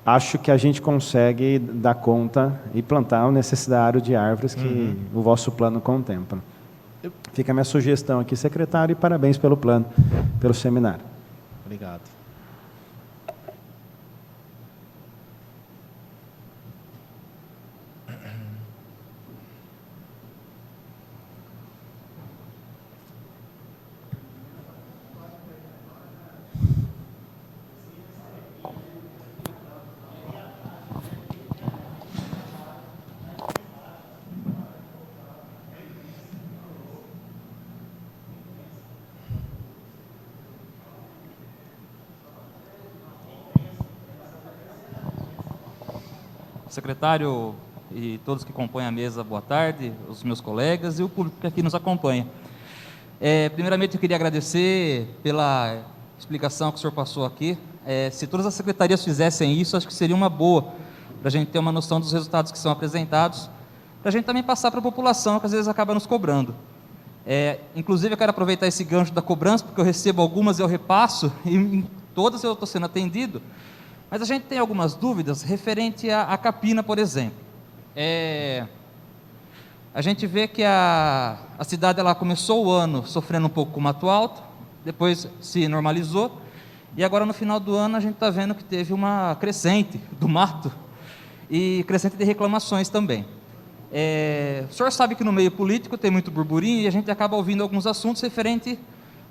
acho que a gente consegue dar conta e plantar o necessário de árvores que o vosso plano contempla. Fica a minha sugestão aqui, secretário, e parabéns pelo plano, pelo seminário. Obrigado. Secretário e todos que compõem a mesa, boa tarde, os meus colegas e o público que aqui nos acompanha. Primeiramente, eu queria agradecer pela explicação que o senhor passou aqui. Se todas as secretarias fizessem isso, acho que seria uma boa, para a gente ter uma noção dos resultados que são apresentados, para a gente também passar para a população, que às vezes acaba nos cobrando. Inclusive, eu quero aproveitar esse gancho da cobrança, porque eu recebo algumas e eu repasso, e em todas eu estou sendo atendido. Mas a gente tem algumas dúvidas referente à capina, por exemplo. A gente vê que a cidade ela começou o ano sofrendo um pouco com o mato alto, depois se normalizou, e agora no final do ano a gente está vendo que teve uma crescente do mato e crescente de reclamações também. O senhor sabe que no meio político tem muito burburinho e a gente acaba ouvindo alguns assuntos referente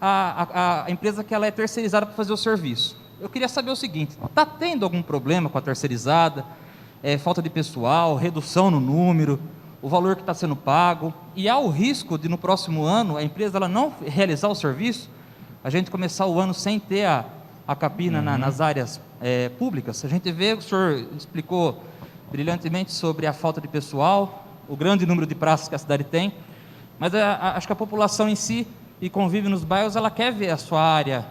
à empresa que ela é terceirizada para fazer o serviço. Eu queria saber o seguinte, está tendo algum problema com a terceirizada, falta de pessoal, redução no número, o valor que está sendo pago, e há o risco de no próximo ano a empresa ela não realizar o serviço, a gente começar o ano sem ter a capina nas áreas públicas? A gente vê, o senhor explicou brilhantemente sobre a falta de pessoal, o grande número de praças que a cidade tem, mas acho que a população em si, e convive nos bairros, ela quer ver a sua área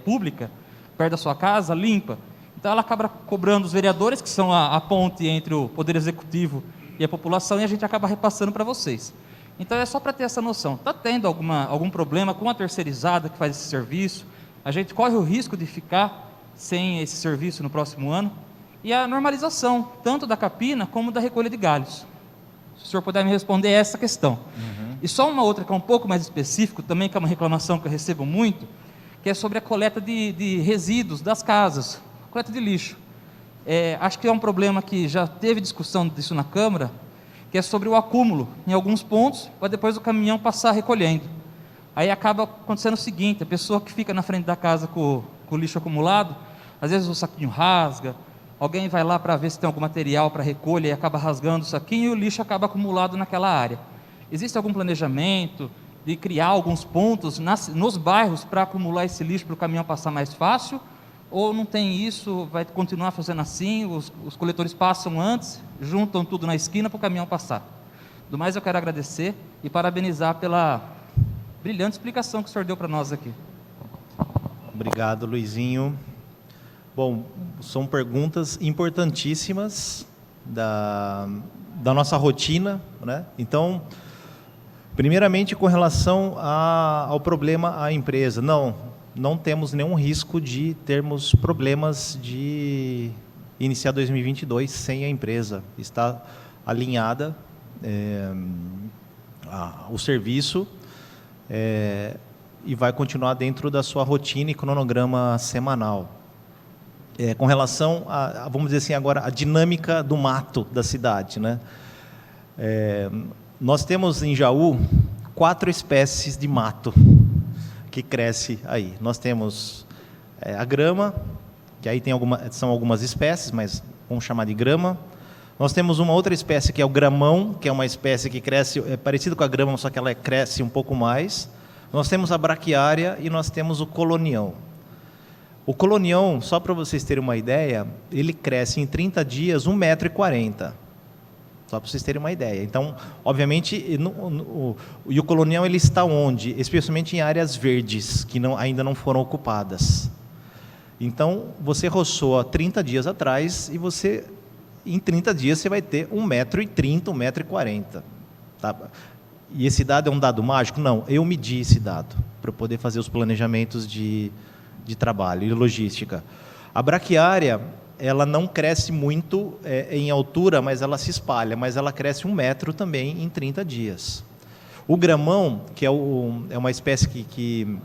pública, perto da sua casa, limpa. Então ela acaba cobrando os vereadores, que são a ponte entre o Poder Executivo e a população, e a gente acaba repassando para vocês. Então é só para ter essa noção. Está tendo algum problema com a terceirizada que faz esse serviço? A gente corre o risco de ficar sem esse serviço no próximo ano? E a normalização, tanto da capina como da recolha de galhos. Se o senhor puder me responder essa questão. E só uma outra que é um pouco mais específico, também que é uma reclamação que eu recebo muito, que é sobre a coleta de resíduos das casas, coleta de lixo. Acho que é um problema que já teve discussão disso na Câmara, que é sobre o acúmulo em alguns pontos, para depois o caminhão passar recolhendo. Aí acaba acontecendo o seguinte, a pessoa que fica na frente da casa com o lixo acumulado, às vezes o saquinho rasga, alguém vai lá para ver se tem algum material para recolha e acaba rasgando o saquinho e o lixo acaba acumulado naquela área. Existe algum planejamento de criar alguns pontos nos bairros para acumular esse lixo para o caminhão passar mais fácil, ou não tem isso, vai continuar fazendo assim, os coletores passam antes, juntam tudo na esquina para o caminhão passar. Do mais, eu quero agradecer e parabenizar pela brilhante explicação que o senhor deu para nós aqui. Obrigado, Luizinho. Bom, são perguntas importantíssimas da nossa rotina, né? Então, primeiramente, com relação ao problema à empresa, não temos nenhum risco de termos problemas de iniciar 2022 sem a empresa. Está alinhada o serviço e vai continuar dentro da sua rotina e cronograma semanal. Com relação a, vamos dizer assim, agora, a dinâmica do mato da cidade, né? Nós temos em Jaú 4 espécies de mato que cresce aí. Nós temos a grama, que aí são algumas espécies, mas vamos chamar de grama. Nós temos uma outra espécie que é o gramão, que é uma espécie que cresce, parecido com a grama, só que ela cresce um pouco mais. Nós temos a braquiária e nós temos o colonião. O colonião, só para vocês terem uma ideia, ele cresce em 30 dias 1,40 m. Só para vocês terem uma ideia. Então, obviamente, e o colonião ele está onde? Especialmente em áreas verdes, que ainda não foram ocupadas. Então, você roçou há 30 dias atrás e em 30 dias você vai ter 1,30 m, 1,40 m. Tá? E esse dado é um dado mágico? Não, eu medi esse dado para poder fazer os planejamentos de trabalho e logística. A braquiária, ela não cresce muito em altura, mas ela se espalha, mas ela cresce 1 metro também em 30 dias. O gramão, que é uma espécie que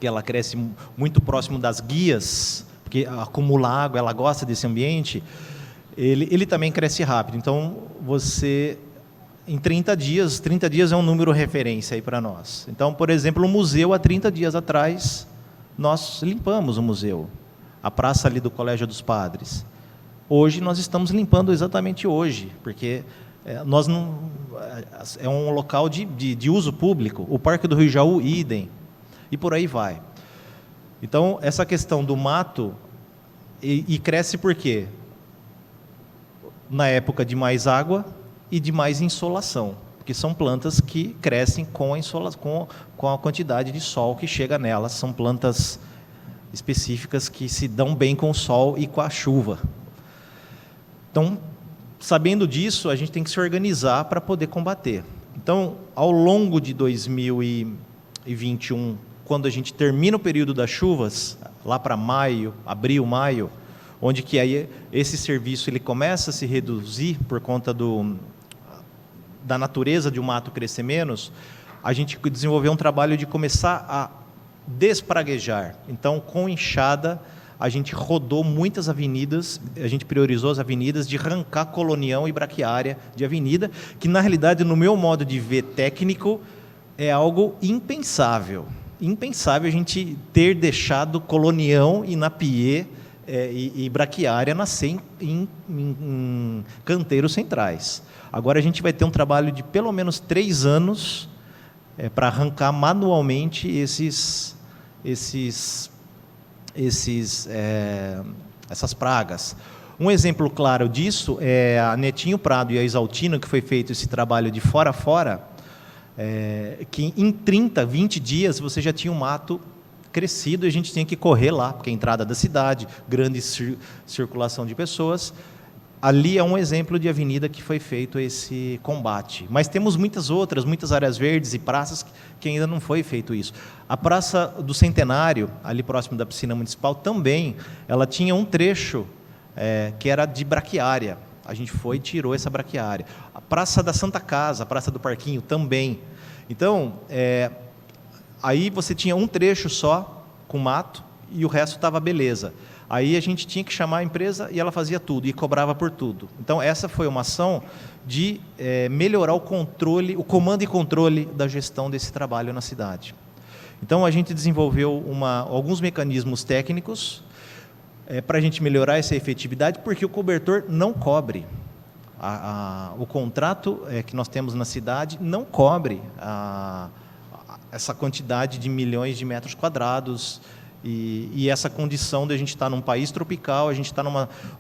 ela cresce muito próximo das guias, porque acumula água, ela gosta desse ambiente, ele também cresce rápido. Então, em 30 dias é um número referência aí para nós. Então, por exemplo, o museu, há 30 dias atrás, nós limpamos o museu, a praça ali do Colégio dos Padres. Hoje, nós estamos limpando exatamente hoje, porque é um local de uso público. O Parque do Rio Jaú, idem, e por aí vai. Então, essa questão do mato, e cresce por quê? Na época de mais água e de mais insolação, porque são plantas que crescem com a quantidade de sol que chega nelas. São plantas específicas que se dão bem com o sol e com a chuva. Então, sabendo disso, a gente tem que se organizar para poder combater. Então, ao longo de 2021, quando a gente termina o período das chuvas, lá para abril, maio, onde que aí esse serviço ele começa a se reduzir por conta da natureza de um mato crescer menos, a gente desenvolveu um trabalho de começar a despraguejar. Então, com enxada, a gente rodou muitas avenidas, a gente priorizou as avenidas de arrancar colonião e braquiária de avenida, que na realidade, no meu modo de ver técnico, é algo impensável. Impensável a gente ter deixado colonião e napier e braquiária nascer em canteiros centrais. Agora a gente vai ter um trabalho de pelo menos 3 anos para arrancar manualmente essas pragas. Um exemplo claro disso é a Netinho Prado e a Exaltino, que foi feito esse trabalho de fora a fora, que em 30, 20 dias você já tinha um mato crescido e a gente tinha que correr lá, porque é a entrada da cidade, grande circulação de pessoas. Ali é um exemplo de avenida que foi feito esse combate. Mas temos muitas áreas verdes e praças que ainda não foi feito isso. A Praça do Centenário, ali próximo da piscina municipal, também, ela tinha um trecho que era de braquiária. A gente foi e tirou essa braquiária. A Praça da Santa Casa, a Praça do Parquinho, também. Então, aí você tinha um trecho só com mato e o resto estava beleza. Aí a gente tinha que chamar a empresa e ela fazia tudo e cobrava por tudo. Então, essa foi uma ação de melhorar o controle, o comando e controle da gestão desse trabalho na cidade. Então, a gente desenvolveu alguns mecanismos técnicos para a gente melhorar essa efetividade, porque o cobertor não cobre. O contrato que nós temos na cidade não cobre essa quantidade de milhões de metros quadrados e essa condição de a gente estar num país tropical, a gente está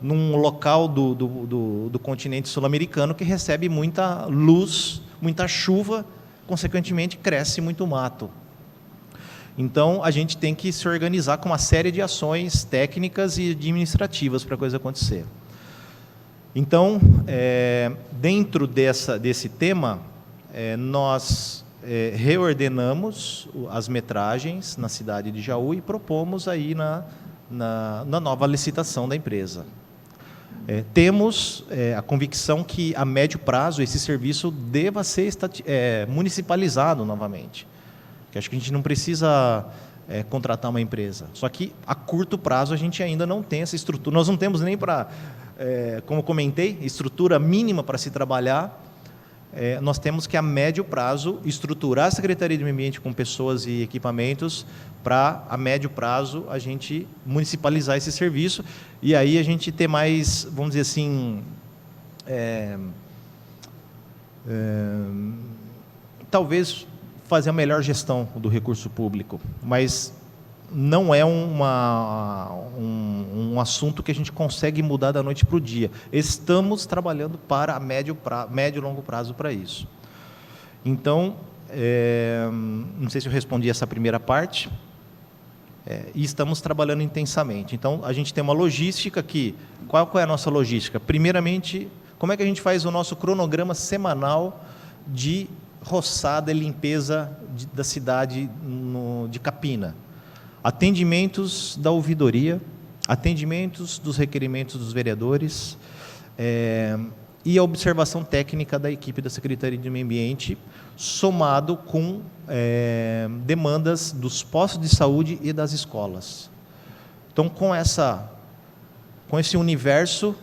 num local do continente sul-americano que recebe muita luz, muita chuva, consequentemente cresce muito mato. Então, a gente tem que se organizar com uma série de ações técnicas e administrativas para a coisa acontecer. Então, dentro desse tema, nós reordenamos as metragens na cidade de Jaú e propomos aí na nova licitação da empresa. Temos a convicção que, a médio prazo, esse serviço deva ser municipalizado novamente. Que acho que a gente não precisa contratar uma empresa. Só que, a curto prazo, a gente ainda não tem essa estrutura. Nós não temos nem para, como comentei, estrutura mínima para se trabalhar. Nós temos que, a médio prazo, estruturar a Secretaria do Meio Ambiente com pessoas e equipamentos para, a médio prazo, a gente municipalizar esse serviço e aí a gente ter mais, vamos dizer assim, talvez fazer a melhor gestão do recurso público, mas não é um assunto que a gente consegue mudar da noite para o dia. Estamos trabalhando para a médio e longo prazo para isso. Então, não sei se eu respondi essa primeira parte, e estamos trabalhando intensamente. Então, a gente tem uma logística que... Qual é a nossa logística? Primeiramente, como é que a gente faz o nosso cronograma semanal de roçada e limpeza da cidade de Capina? Atendimentos da ouvidoria, atendimentos dos requerimentos dos vereadores, e a observação técnica da equipe da Secretaria de Meio Ambiente, somado com demandas dos postos de saúde e das escolas. Então, com esse universo,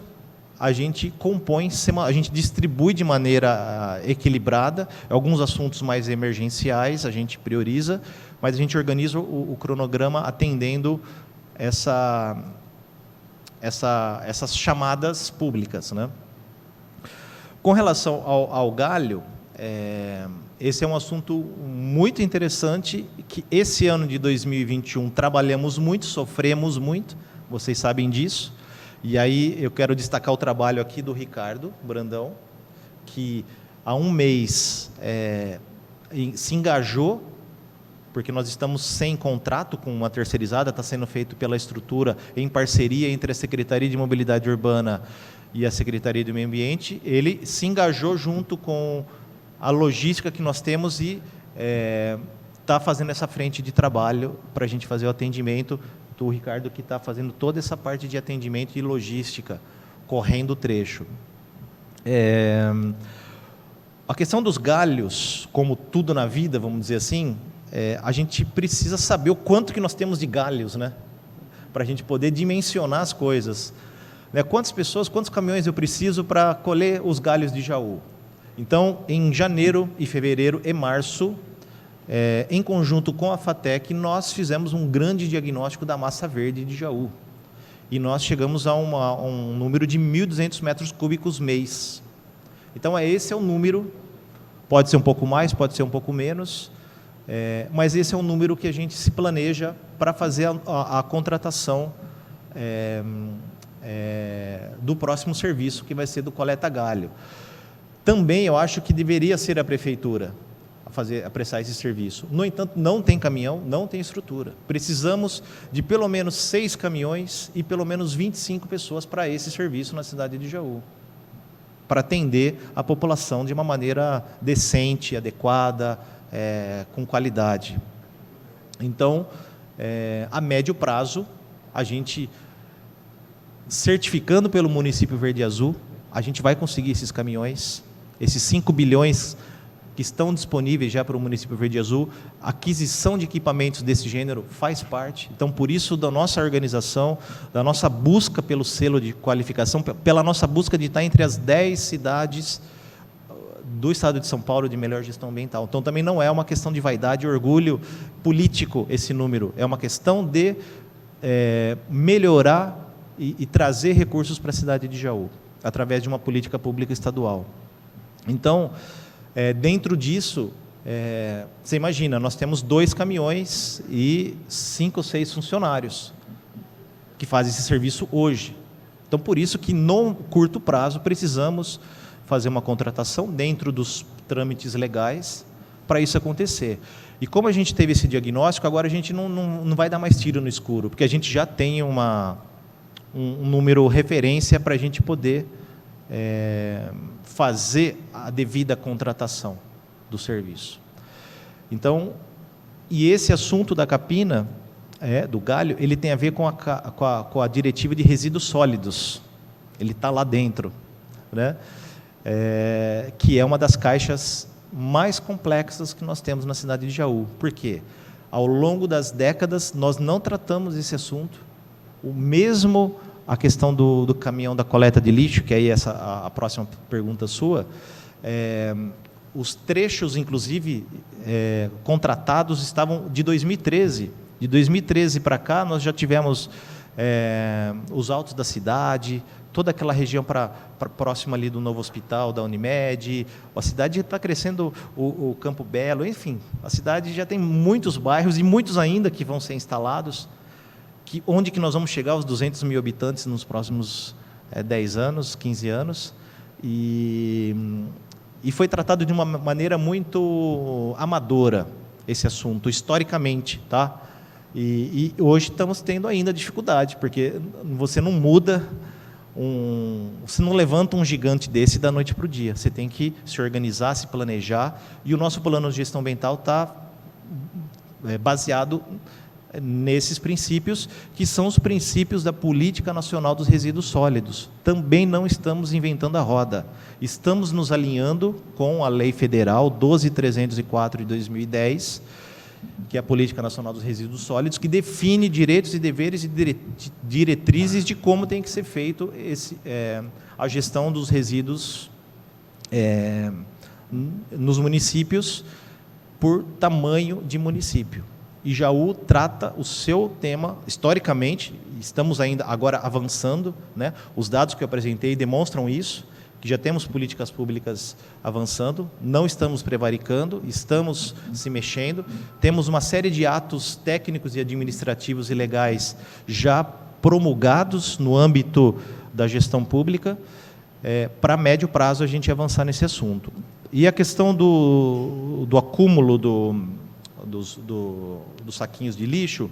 a gente compõe, a gente distribui de maneira equilibrada, alguns assuntos mais emergenciais a gente prioriza, mas a gente organiza o cronograma atendendo essas chamadas públicas, né? Com relação ao galho, esse é um assunto muito interessante, que esse ano de 2021 trabalhamos muito, sofremos muito, vocês sabem disso, e aí eu quero destacar o trabalho aqui do Ricardo Brandão, que há um mês se engajou, porque nós estamos sem contrato com uma terceirizada, está sendo feito pela estrutura em parceria entre a Secretaria de Mobilidade Urbana e a Secretaria do Meio Ambiente. Ele se engajou junto com a logística que nós temos e está fazendo essa frente de trabalho para a gente fazer o atendimento. O Ricardo que está fazendo toda essa parte de atendimento e logística, correndo o trecho. A questão dos galhos, como tudo na vida, vamos dizer assim, a gente precisa saber o quanto que nós temos de galhos, né? Para a gente poder dimensionar as coisas. Quantas pessoas, quantos caminhões eu preciso para colher os galhos de Jaú? Então, em janeiro e fevereiro e março, em conjunto com a FATEC, nós fizemos um grande diagnóstico da massa verde de Jaú. E nós chegamos a um número de 1.200 metros cúbicos mês. Então, esse é o número, pode ser um pouco mais, pode ser um pouco menos, mas esse é o número que a gente se planeja para fazer a contratação do próximo serviço, que vai ser do coleta galho. Também eu acho que deveria ser a prefeitura a prestar esse serviço. No entanto, não tem caminhão, não tem estrutura. Precisamos de pelo menos 6 caminhões e pelo menos 25 pessoas para esse serviço na cidade de Jaú, para atender a população de uma maneira decente, adequada, com qualidade. Então, a médio prazo, a gente, certificando pelo município Verde e Azul, a gente vai conseguir esses caminhões, esses 5 bilhões que estão disponíveis já para o município Verde e Azul. A aquisição de equipamentos desse gênero faz parte. Então, por isso, da nossa organização, da nossa busca pelo selo de qualificação, pela nossa busca de estar entre as 10 cidades do estado de São Paulo de melhor gestão ambiental. Então, também não é uma questão de vaidade e orgulho político esse número, é uma questão de melhorar e trazer recursos para a cidade de Jaú, através de uma política pública estadual. Então, dentro disso, você imagina, nós temos 2 caminhões e 5 ou 6 funcionários que fazem esse serviço hoje. Então, por isso que no curto prazo precisamos fazer uma contratação dentro dos trâmites legais para isso acontecer. E como a gente teve esse diagnóstico, agora a gente não vai dar mais tiro no escuro, porque a gente já tem um número referência para a gente poder fazer a devida contratação do serviço. Então, e esse assunto da capina, do galho, ele tem a ver com a diretiva de resíduos sólidos. Ele está lá dentro, né? Que é uma das caixas mais complexas que nós temos na cidade de Jaú. Por quê? Ao longo das décadas, nós não tratamos esse assunto. Mesmo a questão do caminhão da coleta de lixo, que aí a próxima pergunta sua, os trechos, inclusive, contratados estavam de 2013. De 2013 para cá, nós já tivemos os altos da cidade, toda aquela região próxima ali do novo hospital, da Unimed. A cidade está crescendo, o Campo Belo, enfim, a cidade já tem muitos bairros e muitos ainda que vão ser instalados. Onde que nós vamos chegar aos 200 mil habitantes nos próximos 10 anos, 15 anos. E foi tratado de uma maneira muito amadora esse assunto, historicamente, tá? E hoje estamos tendo ainda dificuldade, porque você não muda, você não levanta um gigante desse da noite para o dia. Você tem que se organizar, se planejar, e o nosso plano de gestão ambiental está baseado nesses princípios, que são os princípios da Política Nacional dos Resíduos Sólidos. Também não estamos inventando a roda. Estamos nos alinhando com a Lei Federal 12.304 de 2010, que é a Política Nacional dos Resíduos Sólidos, que define direitos e deveres e diretrizes de como tem que ser feito a gestão dos resíduos nos municípios por tamanho de município. E Jaú trata o seu tema, historicamente, estamos ainda agora avançando, né? Os dados que eu apresentei demonstram isso, que já temos políticas públicas avançando, não estamos prevaricando, estamos se mexendo, temos uma série de atos técnicos e administrativos e legais já promulgados no âmbito da gestão pública, para médio prazo a gente avançar nesse assunto. E a questão do acúmulo dos saquinhos de lixo,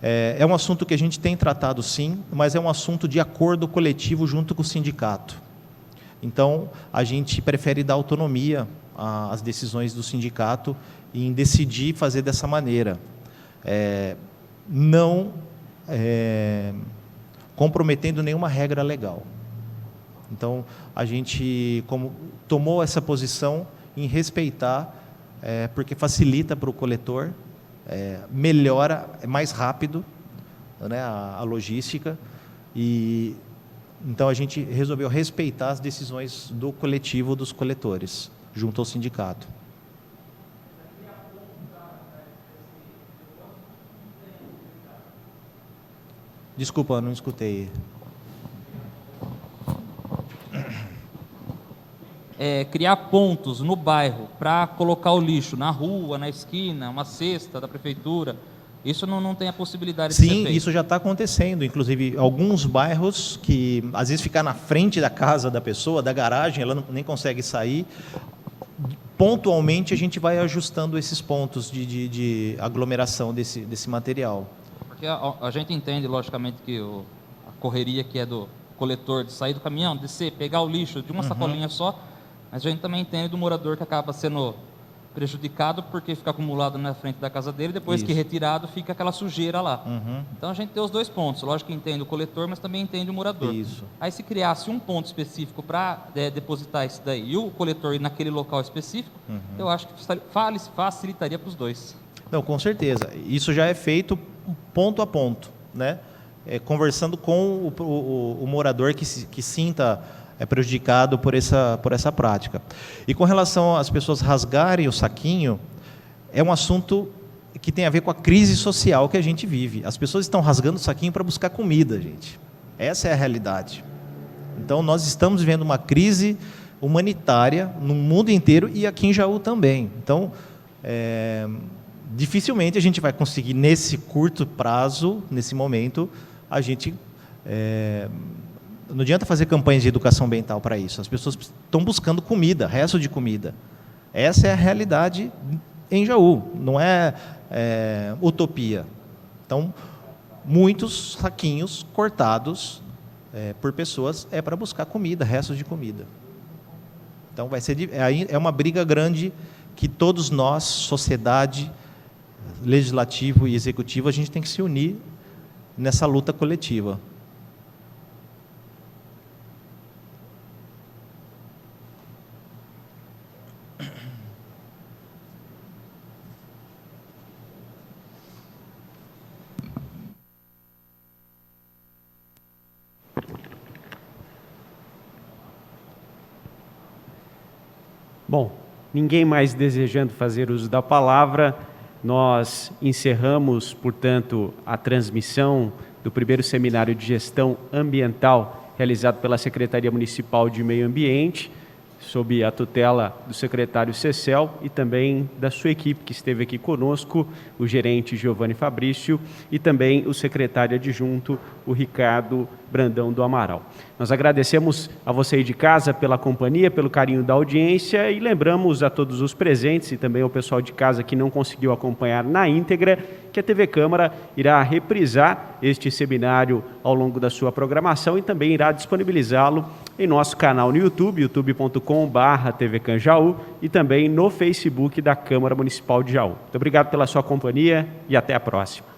é um assunto que a gente tem tratado sim, mas é um assunto de acordo coletivo junto com o sindicato. Então, a gente prefere dar autonomia às decisões do sindicato em decidir fazer dessa maneira, não comprometendo nenhuma regra legal. Então, a gente tomou essa posição em respeitar, porque facilita para o coletor, melhora, é mais rápido, né, a logística, e então a gente resolveu respeitar as decisões do coletivo dos coletores, junto ao sindicato. Desculpa, não escutei. Criar pontos no bairro para colocar o lixo na rua, na esquina, uma cesta da prefeitura, isso não tem a possibilidade de ser feito? Sim, isso já está acontecendo. Inclusive, alguns bairros que, às vezes, ficar na frente da casa da pessoa, da garagem, ela nem consegue sair. Pontualmente, a gente vai ajustando esses pontos de aglomeração desse material. Porque a gente entende, logicamente, que a correria que é do coletor, de sair do caminhão, descer, pegar o lixo de uma sacolinha só, mas a gente também entende do morador que acaba sendo prejudicado porque fica acumulado na frente da casa dele, depois que retirado fica aquela sujeira lá. Então a gente tem os dois pontos, lógico que entende o coletor, mas também entende o morador. Isso. Aí se criasse um ponto específico para depositar isso daí e o coletor ir naquele local específico, eu acho que facilitaria para os dois. Não, com certeza. Isso já é feito ponto a ponto, né? Conversando com o morador que sinta prejudicado por essa prática. E com relação às pessoas rasgarem o saquinho, é um assunto que tem a ver com a crise social que a gente vive. As pessoas estão rasgando o saquinho para buscar comida, gente. Essa é a realidade. Então, nós estamos vivendo uma crise humanitária no mundo inteiro e aqui em Jaú também. Então, dificilmente a gente vai conseguir, nesse curto prazo, nesse momento, a gente... não adianta fazer campanhas de educação ambiental para isso. As pessoas estão buscando comida, resto de comida. Essa é a realidade em Jaú, não é utopia. Então, muitos saquinhos cortados por pessoas para buscar comida, restos de comida. Então, é uma briga grande que todos nós, sociedade, legislativo e executivo, a gente tem que se unir nessa luta coletiva. Bom, ninguém mais desejando fazer uso da palavra, nós encerramos, portanto, a transmissão do primeiro seminário de gestão ambiental realizado pela Secretaria Municipal de Meio Ambiente, sob a tutela do secretário Cecel e também da sua equipe que esteve aqui conosco, o gerente Giovanni Fabrício e também o secretário adjunto, o Ricardo Brandão do Amaral. Nós agradecemos a você aí de casa pela companhia, pelo carinho da audiência e lembramos a todos os presentes e também ao pessoal de casa que não conseguiu acompanhar na íntegra que a TV Câmara irá reprisar este seminário ao longo da sua programação e também irá disponibilizá-lo em nosso canal no YouTube, youtube.com/tvcanjaú e também no Facebook da Câmara Municipal de Jaú. Muito obrigado pela sua companhia e até a próxima.